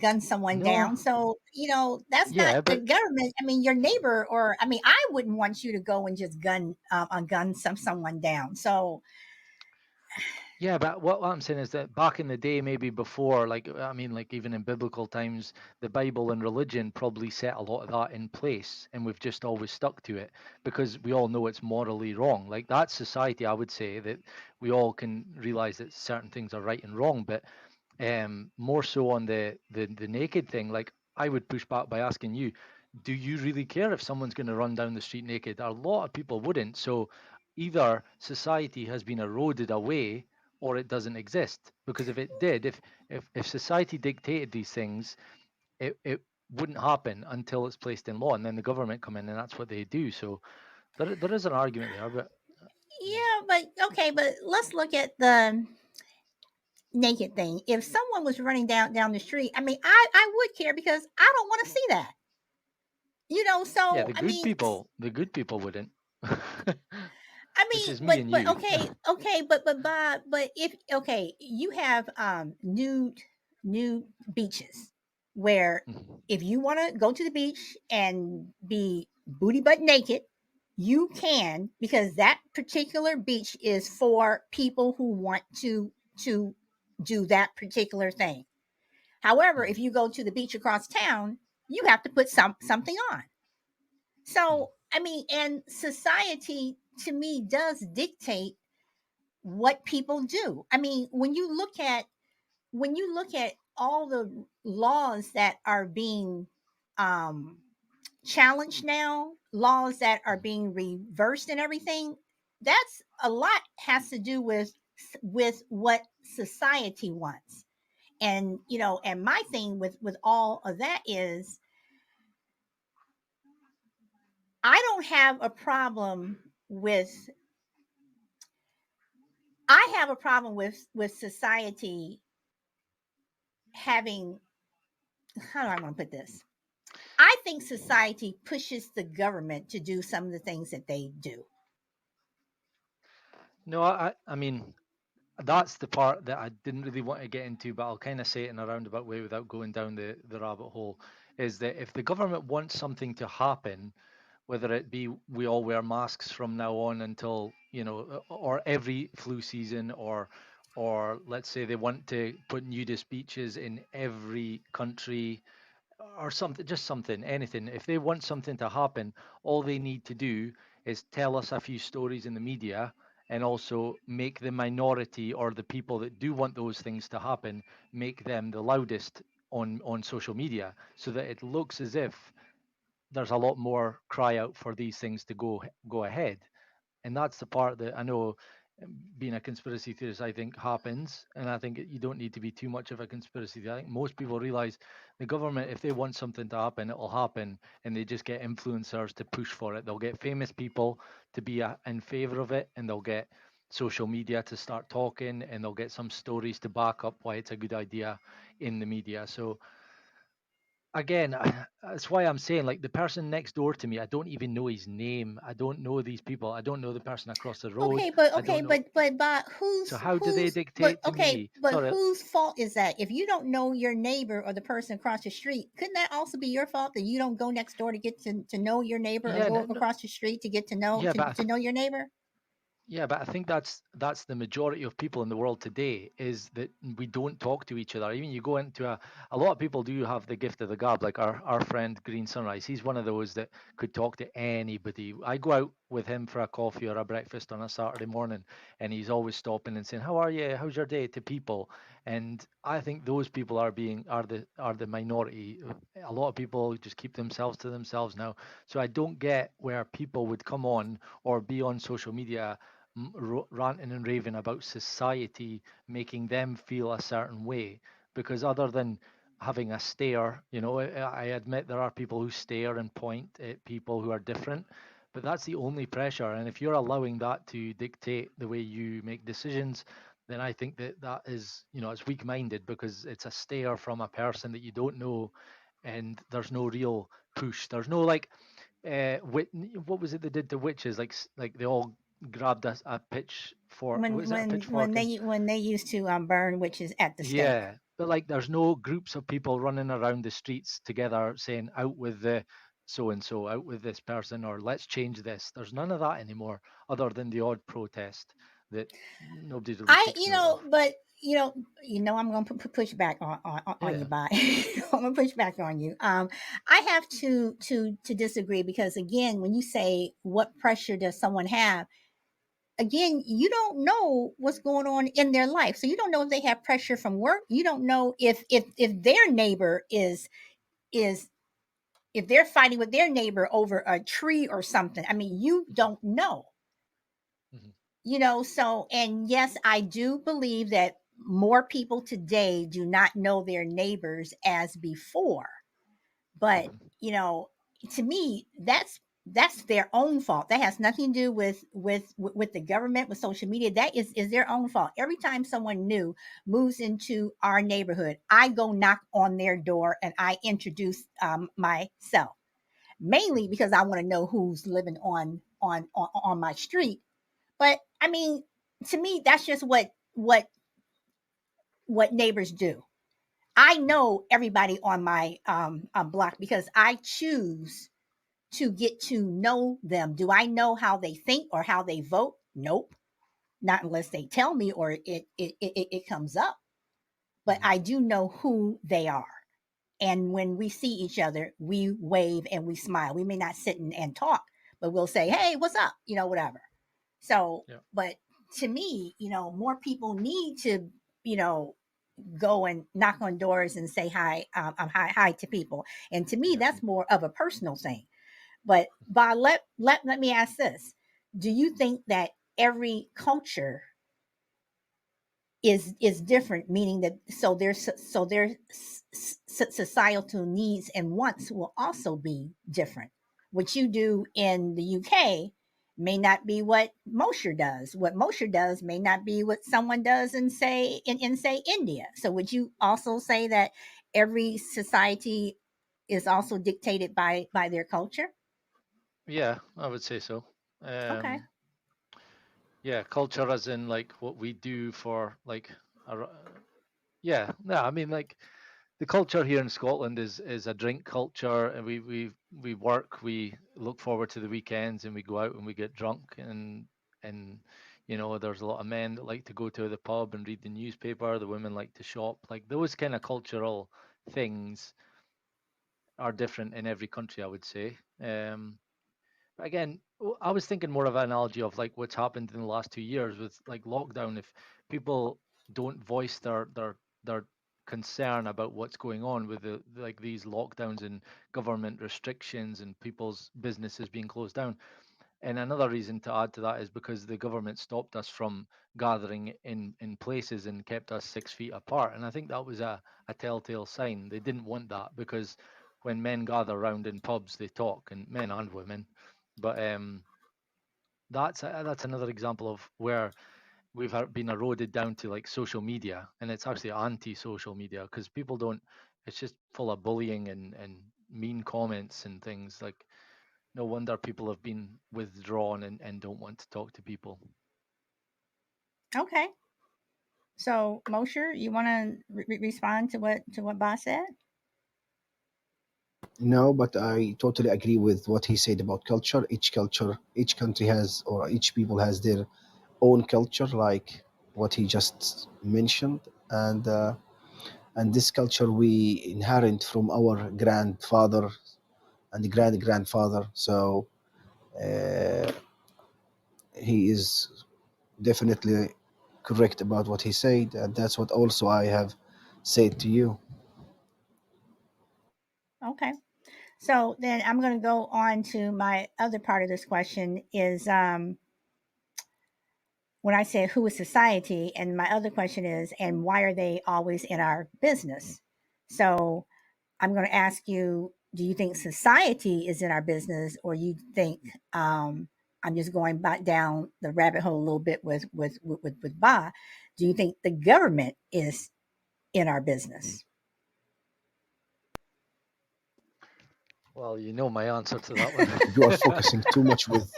gun someone no, down. So that's not yeah, a but government. I mean, your neighbor, or I mean, I wouldn't want you to go and just gun someone down. So Yeah, but what I'm saying is that back in the day, maybe before, like, I mean, like even in biblical times, the Bible and religion probably set a lot of that in place, and we've just always stuck to it because we all know it's morally wrong. Like that society, I would say that we all can realize that certain things are right and wrong, but more so on the naked thing. Like I would push back by asking you, do you really care if someone's going to run down the street naked? A lot of people wouldn't. So either society has been eroded away or it doesn't exist. Because if it did, if society dictated these things, it wouldn't happen until it's placed in law, and then the government come in and that's what they do. So there is an argument there, but yeah, but okay, but let's look at the naked thing. If someone was running down the street, I mean, I would care because I don't want to see that. yeah, So I mean, the good people wouldn't. I Which mean, is me and but you. okay, but Bob, but if okay, you have nude beaches where Mhm. if you want to go to the beach and be booty butt naked, you can, because that particular beach is for people who want to do that particular thing. However, Mhm. if you go to the beach across town, you have to put something on. Mhm. So, I mean, and society to me does dictate what people do. I mean, when you look at all the laws that are being um challenged now, laws that are Mhm. being reversed and everything, that's a lot has to do with what society wants. And and my thing with all of that is I don't have a problem with I have a problem with society having, how do I want to put this? I think society pushes the government to do some of the things that they do. No, I mean, that's the part that I didn't really want to get into, but I'll kind of say it in a roundabout way without going down the rabbit hole. Is that if the government wants something to happen, whether it be we all wear masks from now on until, or every flu season, or let's say they want to put nudist beaches in every country, or something, just something, anything. If they want something to happen, all they need to do is tell us a few stories in the media, and also make the minority, or the people that do want those things to happen, make them the loudest on social media, so that it looks as if there's a lot more cry out for these things to go ahead. And that's the part that I know, being a conspiracy theorist, I think happens. And I think you don't need to be too much of a conspiracy theorist. I think most people realize the government, if they want something to happen, it will happen. And they just get influencers to push for it. They'll get famous people to be in favor of it, and they'll get social media to start talking, and they'll get some stories to back up why it's a good idea in the media. So again, that's why I'm saying, like, the person next door to me, I don't even know his name. I don't know these people. I don't know the person across the road. I don't know. But So how do they dictate to me? but Sorry. whose fault is that? If you don't know your neighbor or the person across the street, couldn't that also be your fault that you don't go next door to get to know your neighbor, or Yeah, go no, no, across the street to get to know yeah, to know your neighbor? yeah, but I think that's the majority of people in the world today, is that we don't talk to each other. Even you go into a lot of people do have the gift of the gab, like our friend Green Sunrise. He's one of those that could talk to anybody. I go out with him for a coffee or a breakfast on a Saturday morning, and he's always stopping and saying, "How are you? How's your day?" to people. And I think those people are the minority. A lot of people just keep themselves to themselves now. So I don't get where people would come on or be on social media ranting and raving about society making them feel a certain way. Because other than having a stare, I admit there are people who stare and point at people who are different, but that's the only pressure. And if you're allowing that to dictate the way you make decisions, then I think that is, it's weak minded, because it's a stare from a person that you don't know, and there's no real push. There's no, like, what was it they did to witches? Like they all grabbed a pitch for, was it a pitchfork? And When they used to burn witches at the stake. yeah, but like there's no groups of people running around the streets together saying, out with the so and so, out with this person, or let's change this. There's none of that anymore, other than the odd protest that nobody really I takes note of. but I'm going to push back on you, Yeah. by I'm going to push back on you. I have to disagree, because again, when you say what pressure does someone have, again, you don't know what's going on in their life, so you don't know if they have pressure from work. You don't know if their neighbor is if they're fighting with their neighbor over a tree or something. I mean, you don't know. Hmm. So, and yes, I do believe that more people today do not know their neighbors as before. But Hmm. you know to me, that's their own fault. That has nothing to do with the government, with social media. That is their own fault. Every time someone new moves into our neighborhood, I go knock on their door and I introduce myself, mainly Hmm. because I want to know who's living on my street. But I mean, to me, that's just what neighbors do. I Hmm. know everybody on my block because I choose to get to know them. Do I know how they think or how they vote? Nope, not unless they tell me or it comes up. But Hmm. I do know who they are. And when we see each other, we wave and we smile. We may not sit and talk, but we'll say, Hmm. "Hey, what's up?" Whatever. So, Yeah. but to me, more people need to, you know, go and knock on doors and say hi, hi to people. And to me, Yeah. that's more of a personal thing. But Bob, let me ask this: do you think that every culture is different, meaning that their societal needs and wants will also be different? What you do in the UK may not be what Mosher does. What Mosher does may not be what someone does in say India. So would you also say that every society is also dictated by their culture? Yeah, I would say so. Okay. Um, Yeah, culture as in like what we do for like our, yeah, no, I mean like the culture here in Scotland is a drink culture, and we work, we look forward to the weekends, and we go out and we get drunk, and there's a lot of men that like to go to the pub and read the newspaper. The women like to shop. Like those kind of cultural things are different in every country, I would say. But again, I was thinking more of an analogy of like what's happened in the last 2 years with like lockdown. If people don't voice their concern about what's going on with like these lockdowns and government restrictions and people's businesses being closed down, and another reason to add to that is because the government stopped us from gathering in places and kept us 6 feet apart. And I think that was a telltale sign. They didn't want that, because when men gather around in pubs, they talk, and men and women. But that's another example of where we've been eroded down to like social media, and it's actually anti-social media because people don't. It's just full of bullying and mean comments and things like. No wonder people have been withdrawn and don't want to talk to people. Okay. So, Mosher, you want to respond to what Boss said? No, but I totally agree with what he said about culture. Each country has, or each people has their own culture, like what he just mentioned, and this culture we inherit from our grandfather and grand grandfather. So uh, he is definitely correct about what he said, and that's what also I have said to you. Okay. So then I'm going to go on to my other part of this question is when I said who is society, and my other question is, and why are they always in our business? So I'm going to ask you, do you think society is in our business, or you think I'm just going back down the rabbit hole a little bit with Ba? Do you think the government is in our business? Well, you know my answer to that one. You are focusing too much with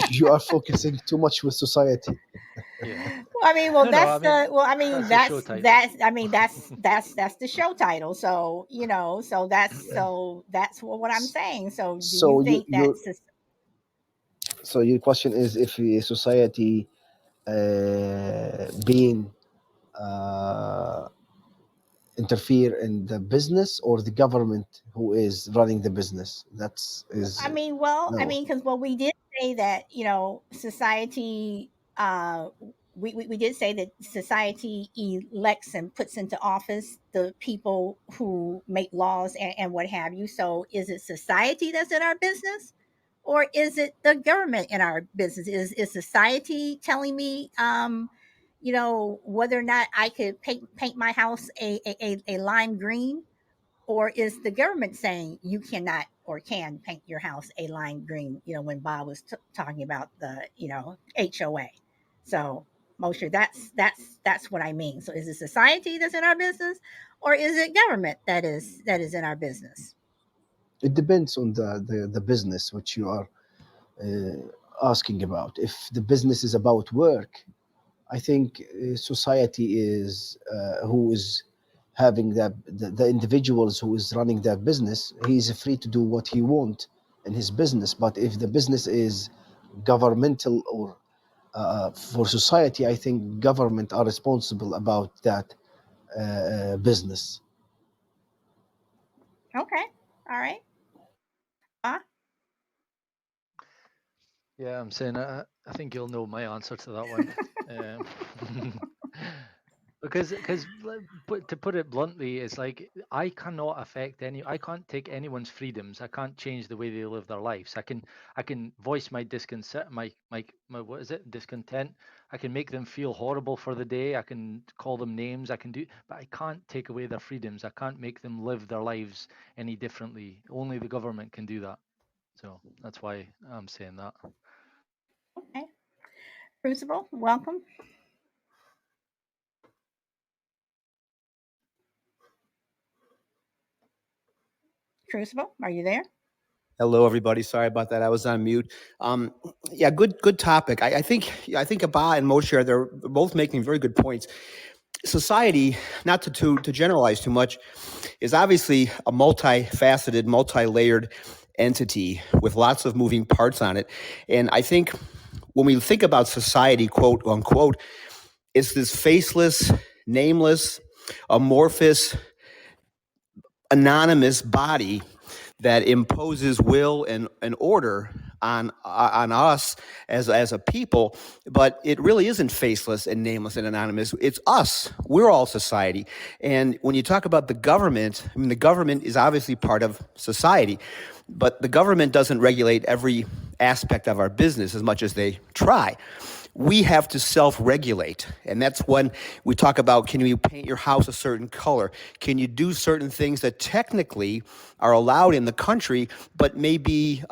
you are focusing too much with society. Yeah. Well, I mean, well, No, no. I that's mean, the well, I mean, that's the show title. I mean, that's the show title. So so that's what I'm saying. So do you So think that your question is if a society being uh, interfere in the business or the government who is running the business. That's I is mean, well, I no. mean, because well, we did say that society. We did say that society elects and puts into office the people who make laws and what have you. So, is it society that's in our business, or is it the government in our business? Is society telling me, whether or not I could paint my house a lime green? Or is the government saying you cannot or can paint your house a lime green? When Bob was talking about the HOA. So Moshe, that's what I mean. So is it society that's in our business, or is it government that is in our business? It depends on the business which you are asking about. If the business is about work, I think society is who is having the individuals who is running that business. He is free to do what he want in his business. But if the business is governmental or for society, I think government are responsible about that business. Okay, all right. Ah, Yeah, I'm saying I think you'll know my answer to that one. Um, because but to put it bluntly, it's like I cannot affect any. I can't take anyone's freedoms. I can't change the way they live their lives. I can voice my discontent, my what is it, discontent. I can make them feel horrible for the day. I can call them names. I can do, but I can't take away their freedoms. I can't make them live their lives any differently. Only the government can do that. So that's why I'm saying that. okay. Crucible, welcome. Crucible, are you there? Hello, everybody. Sorry about that. I was on mute. Yeah, good topic. I think Abba and Moshe, they're both making very good points. Society, not to generalize too much, is obviously a multifaceted, multi-layered entity with lots of moving parts on it. And I think when we think about society, quote unquote, it's this faceless, nameless, amorphous, anonymous body that imposes will and order on us as a people, but it really isn't faceless and nameless and anonymous. It's us. We're all society. And when you talk about the government, I mean, the government is obviously part of society, but the government doesn't regulate every aspect of our business as much as they try. We have to self-regulate, and that's when we talk about, can you paint your house a certain color? Can you do certain things that technically are allowed in the country but may be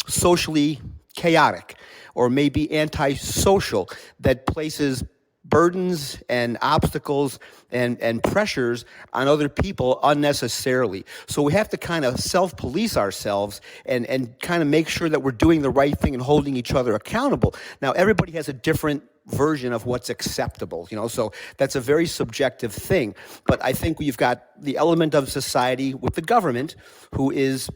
socially chaotic or may be antisocial, that places burdens and obstacles and pressures on other people unnecessarily. So we have to kind of self-police ourselves and kind of make sure that we're doing the right thing and holding each other accountable. Now, everybody has a different version of what's acceptable, so that's a very subjective thing. But I think you've got the element of society with the government, who is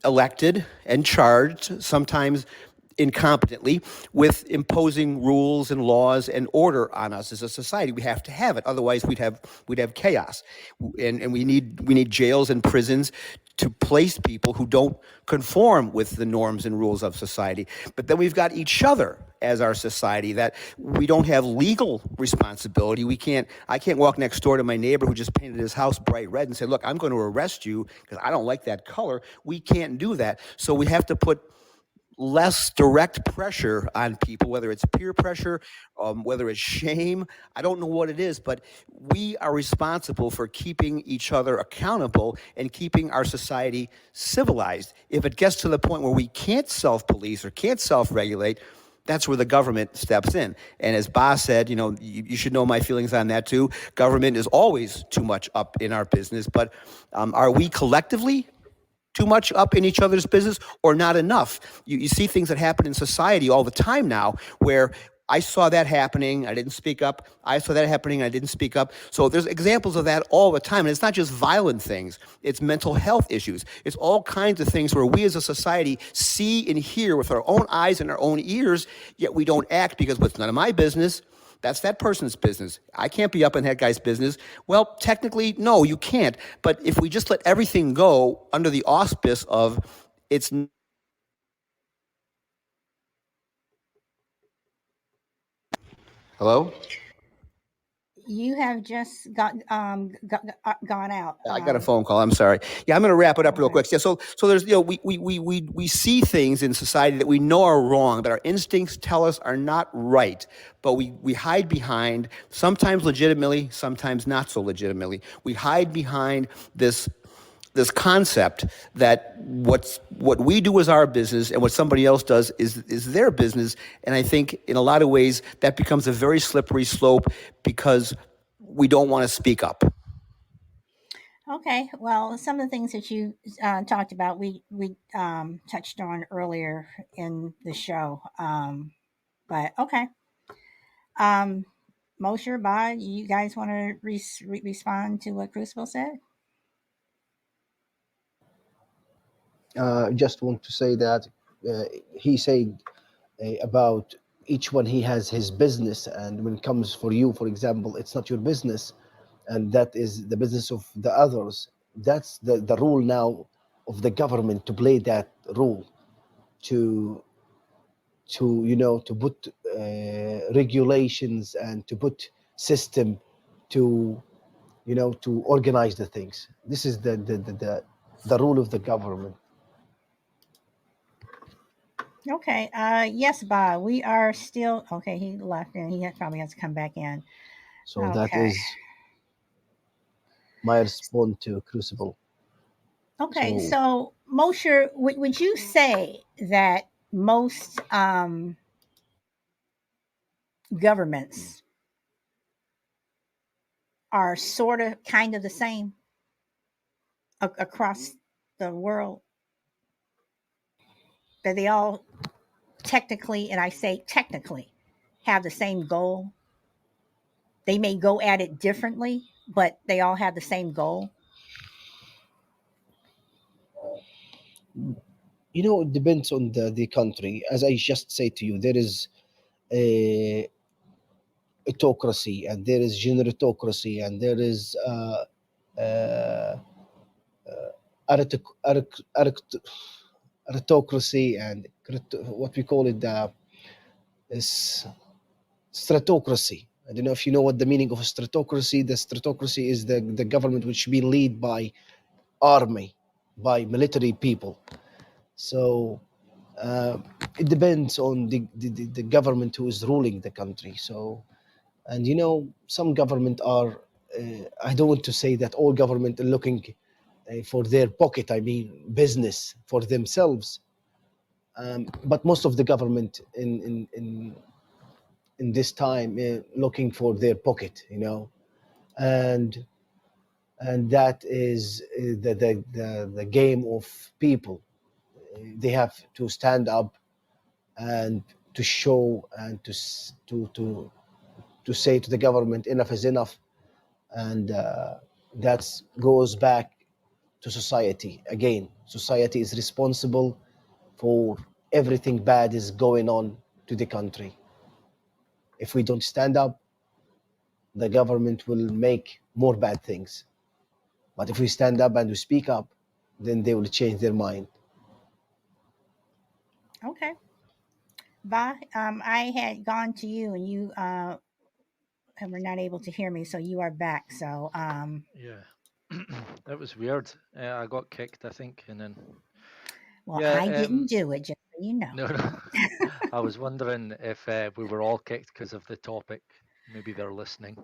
elected and charged, sometimes incompetently, with imposing rules and laws and order on us as a society. We have to have it, otherwise we'd have chaos, and we need jails and prisons to place people who don't conform with the norms and rules of society. But then we've got each other as our society, that we don't have legal responsibility. I can't walk next door to my neighbor who just painted his house bright red and say, look, I'm going to arrest you because I don't like that color. We can't do that. So we have to put less direct pressure on people, whether it's peer pressure, whether it's shame. I don't know what it is, but we are responsible for keeping each other accountable and keeping our society civilized. If it gets to the point where we can't self-police or can't self-regulate, that's where the government steps in. And as Ba said, you should know my feelings on that too. Government is always too much up in our business, but are we collectively too much up in each other's business or not enough? You see things that happen in society all the time now where I saw that happening, I didn't speak up. I saw that happening, I didn't speak up. So there's examples of that all the time. And it's not just violent things. It's mental health issues. It's all kinds of things where we as a society see and hear with our own eyes and our own ears, yet we don't act because it's none of my business. That's that person's business. I can't be up in that guy's business. Well, technically, no, you can't. But if we just let everything go under the auspice of it's... Hello? You have just gone out. I got a phone call. I'm sorry. Yeah, I'm going to wrap it up real quick. Yeah, so there's we see things in society that we know are wrong, that our instincts tell us are not right, but we hide behind, sometimes legitimately, sometimes not so legitimately. We hide behind this concept that what we do is our business and what somebody else does is their business. And I think in a lot of ways that becomes a very slippery slope because we don't want to speak up. Okay, well, some of the things that you talked about, we touched on earlier in the show. But okay, Mosher, Bod, you guys want to respond to what Crucible said? Just want to say that he said about each one he has his business, and when it comes for you, for example, it's not your business, and that is the business of the others. That's the rule now of the government, to play that role, to to put regulations and to put system to to organize the things. This is the rule of the government. Okay. Yes, Bob. We are still okay. He left and he probably has to come back in. So that Okay. is my response to Crucible. Okay. So So Mosher, would you say that most governments are sort of kind of the same across the world? that they all technically, and I say technically, have the same goal? They may go at it differently, but they all have the same goal. It depends on the country. As I just said to you, there is a autocracy, and there is generatocracy, and there is uh, aristocracy, and what we call it, is stratocracy. I don't know if you know what the meaning of a stratocracy. The stratocracy is the government which be led by army, by military people. So uh, it depends on the government who is ruling the country. So, and some government are, I don't want to say that all government are looking for their pocket, I mean business for themselves. But most of the government in this time looking for their pocket, and that is the game of people. They have to stand up and to show and to say to the government, enough is enough. And that goes back to society again. Society is responsible for everything bad is going on to the country. If we don't stand up, the government will make more bad things. But if we stand up and we speak up, then they will change their mind. Okay. Va, I had gone to you and you were not able to hear me, so you are back. So, Yeah. That was weird. I got kicked, I think, and then well, I yeah. didn't do it, just so you know. No, no. I was wondering if we were all kicked because of the topic. Maybe they're listening.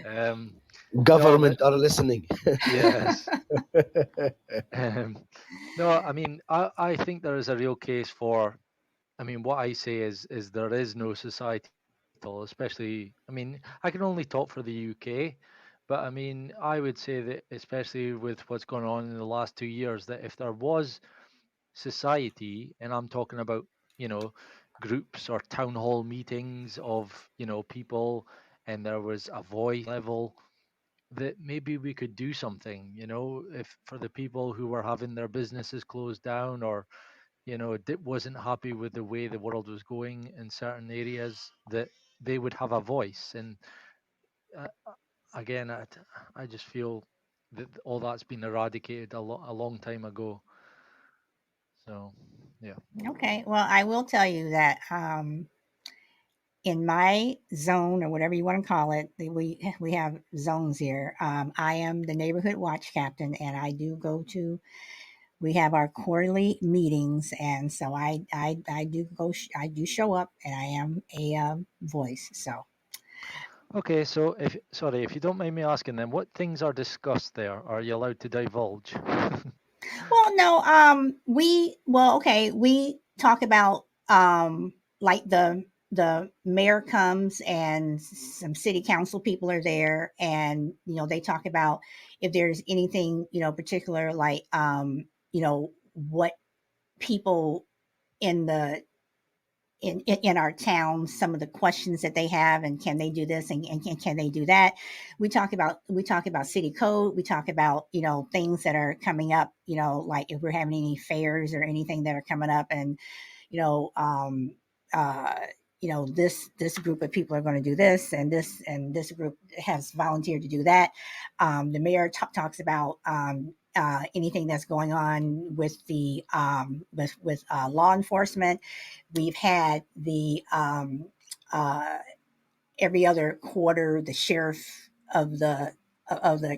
um, no, but Government are listening. yes. Um, no, I mean, I think there is a real case for. I mean, what I say is there is no society at all, especially. I mean, I can only talk for the UK, but I mean, I would say that especially with what's gone on in the last 2 years, that if there was society, and I'm talking about, you know, groups or town hall meetings of, people, and there was a voice level, that maybe we could do something, if for the people who were having their businesses closed down, or wasn't happy with the way the world was going in certain areas, that they would have a voice. And uh, again, I just feel that all that's been eradicated a long time ago. So yeah. Okay. Well, I will tell you that in my zone, or whatever you want to call it, we have zones here. I am the neighborhood watch captain, and I do go to. We have our quarterly meetings, and so I do go. I do show up, and I am a voice. So, Okay, so if you don't mind me asking, then what things are discussed there? Are you allowed to divulge? well, no, okay, we talk about like the mayor comes and some city council people are there, and they talk about if there's anything particular, like what people in the in our town, some of the questions that they have, and can they do this, and can they do that. We talk about city code. We talk about things that are coming up, like if we're having any fairs or anything that are coming up, and you know um uh this group of people are going to do this, and this group has volunteered to do that. The mayor talks about anything that's going on with the with law enforcement. We've had the uh, every other quarter, the sheriff of the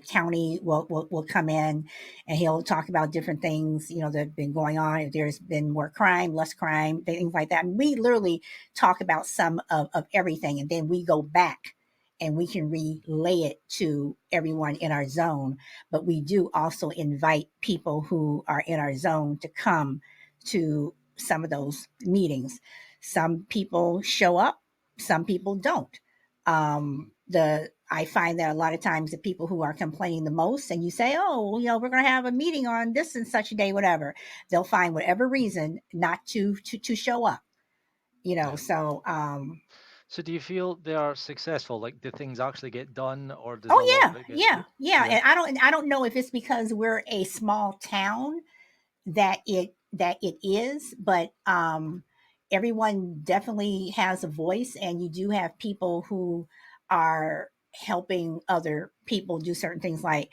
county will come in, and he'll talk about different things that have been going on. If there's been more crime, less crime, things like that. And we literally talk about some of everything, and then we go back and we can relay it to everyone in our zone. But we do also invite people who are in our zone to come to some of those meetings. Some people show up, some people don't. The I find that a lot of times the people who are complaining the most, and you say, oh, we're going to have a meeting on this and such a day, whatever, they'll find whatever reason not to show up. Yeah. So So do you feel they are successful? Like, do things actually get done, or does a oh lot yeah, of it get? yeah. Yeah. And I don't know if it's because we're a small town that it is, but everyone definitely has a voice, and you do have people who are helping other people do certain things. Like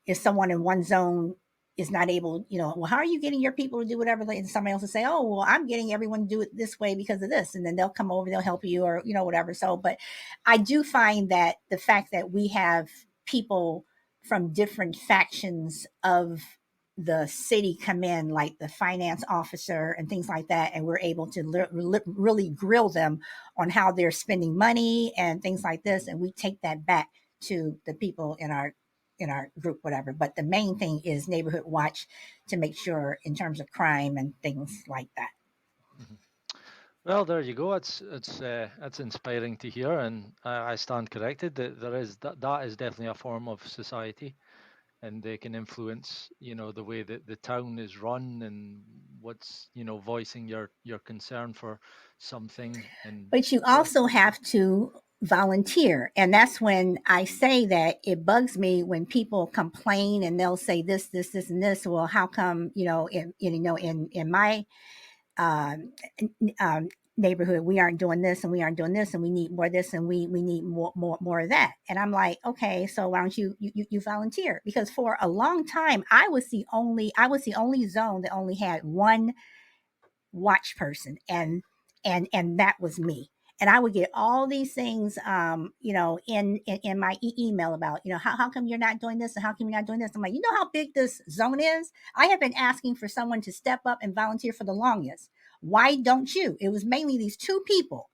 if someone in one zone is not able, well, how are you getting your people to do whatever? And somebody else will say, oh, well, I'm getting everyone to do it this way because of this. And then they'll come over, they'll help you, or, whatever. So, but I do find that the fact that we have people from different factions of the city come in, like the finance officer and things like that, and we're able to really grill them on how they're spending money and things like this, and we take that back to the people in our group, whatever. But the main thing is neighborhood watch to make sure in terms of crime and things like that. Mhm. Well, there you go. It's inspiring to hear, and I stand corrected that that is definitely a form of society, and they can influence, the way that the town is run, and what's, voicing your concern for something. And But you yeah. also have to volunteer. And that's when I say that it bugs me when people complain and they'll say this, and this. Well, how come, in my um, neighborhood, we aren't doing this and we aren't doing this, and we need more of this, and we need more of that. And I'm like, okay, so why don't you volunteer? Because for a long time, I was the only zone that only had one watch person, and that was me. And I would get all these things, in my email about, how come you're not doing this, and how come you're not doing this. I'm like, you know how big this zone is? I have been asking for someone to step up and volunteer for the longest. Why don't you? It was mainly these two people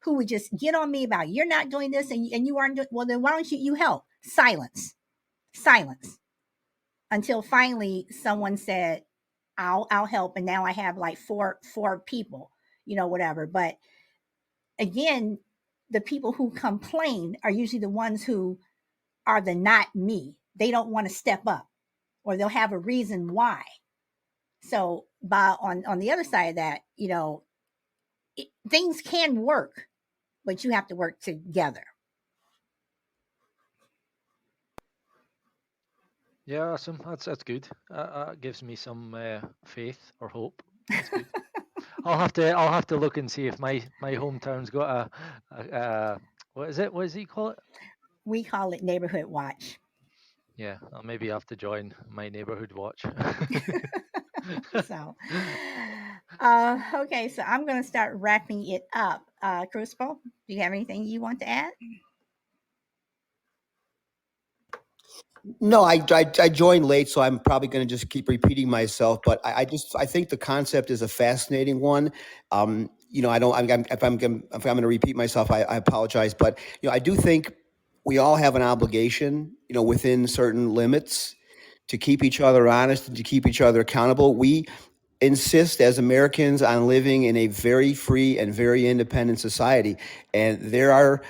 who would just get on me about, you're not doing this, and you aren't doing, well, then why don't you help? Silence, until finally someone said, I'll help, and now I have like four people, whatever. But again, the people who complain are usually the ones who are the not me. They don't want to step up, or they'll have a reason why. So by on the other side of that, things can work, but you have to work together. Yeah, awesome. That's good. Gives me some faith or hope. That's good. I'll have to look and see if my hometown's got a what is it? What does he call it? We call it neighborhood watch. Yeah, I'll maybe have to join my neighborhood watch. So, okay, so I'm going to start wrapping it up. Crucible, do you have anything you want to add? No, I joined late, so I'm probably going to just keep repeating myself. But I think the concept is a fascinating one. I don't. If I'm going to repeat myself, I apologize. But I do think we all have an obligation, within certain limits, to keep each other honest and to keep each other accountable. We insist as Americans on living in a very free and very independent society. And there are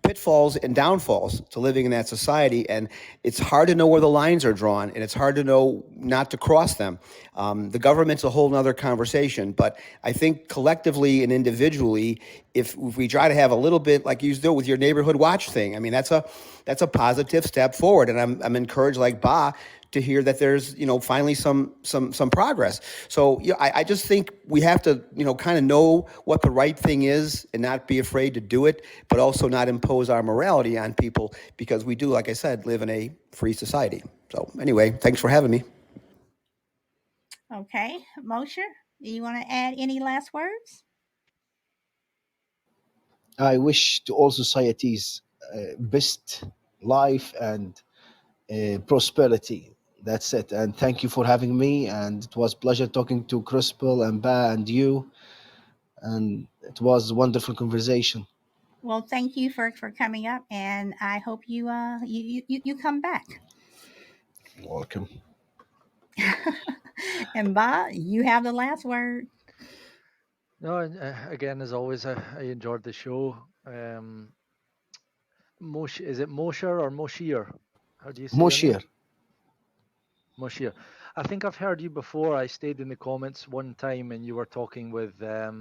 pitfalls and downfalls to living in that society. And it's hard to know where the lines are drawn, and it's hard to know not to cross them. The government's a whole nother conversation. But I think collectively and individually, if we try to have a little bit like you do with your neighborhood watch thing, I mean, that's a positive step forward. And I'm encouraged, like Ba, to hear that there's finally some progress. So I just think we have to kind of know what the right thing is and not be afraid to do it, but also not impose our morality on people, because we do, like I said, live in a free society. So anyway, thanks for having me. Okay, Moshe, do you want to add any last words? I wish to all societies best life and prosperity. That's it. And thank you for having me. And it was pleasure talking to Crispel and Ba and you. And it was a wonderful conversation. Well, thank you for coming up, and I hope you come back. Welcome. And Bob, you have the last word. No, and again, as always, I enjoyed the show. Is it Mosher or Moshir? How do you say your name? Moshir. Moshir. I think I've heard you before. I stayed in the comments one time and you were talking with, I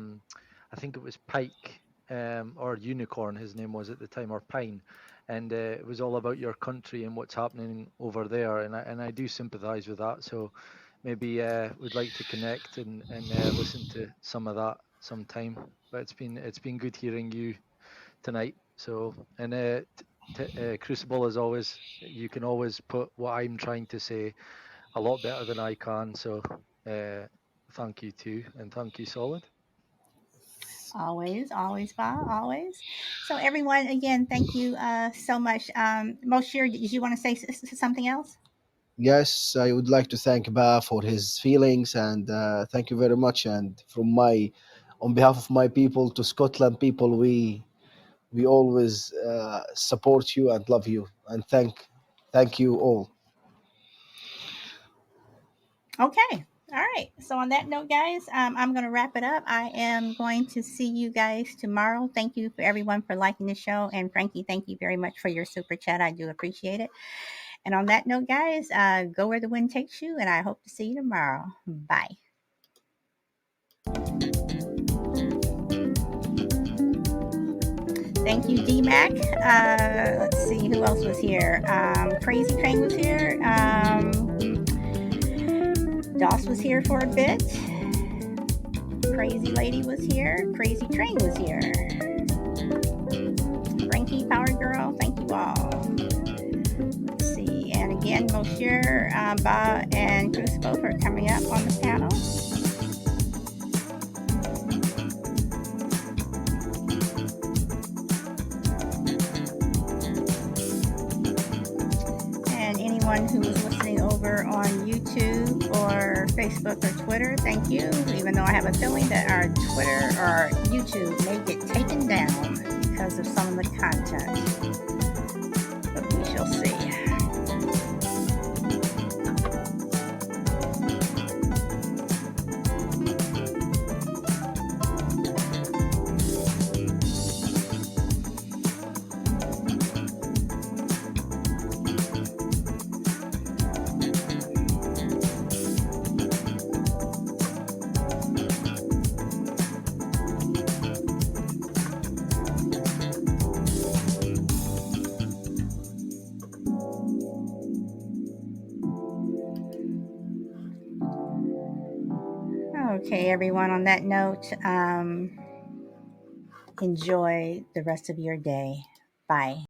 think it was Pike or Unicorn, his name was at the time, or Pine. And it was all about your country and what's happening over there. And I do sympathize with that. So maybe would like to connect and listen to some of that sometime. But it's been good hearing you tonight. So, and Crucible, as always, you can always put what I'm trying to say a lot better than I can. So, thank you too, and thank you, Solid. Always, Bob, always. So, everyone, again, thank you so much. Moshir, did you want to say something else? Yes, I would like to thank Ba for his feelings, and thank you very much. And on behalf of my people to Scotland people, we always support you and love you, and thank you all. Okay. All right. So on that note, guys, I'm going to wrap it up. I am going to see you guys tomorrow. Thank you for everyone for liking the show. And Frankie, thank you very much for your super chat. I do appreciate it. And on that note, guys, go where the wind takes you. And I hope to see you tomorrow. Bye. Thank you, DMAC. Let's see who else was here. Crazy Train was here. Doss was here for a bit. Crazy Lady was here. Crazy Train was here. Frankie, Power Girl, thank you all. Let's see. And again, Mosher, Ba, and Crucible for coming up on the panel. And anyone who is listening over on YouTube or Facebook or Twitter, thank you. Even though I have a feeling that our Twitter or our YouTube may get taken down because of some of the content. But we shall see. Okay, everyone, on that note, enjoy the rest of your day. Bye.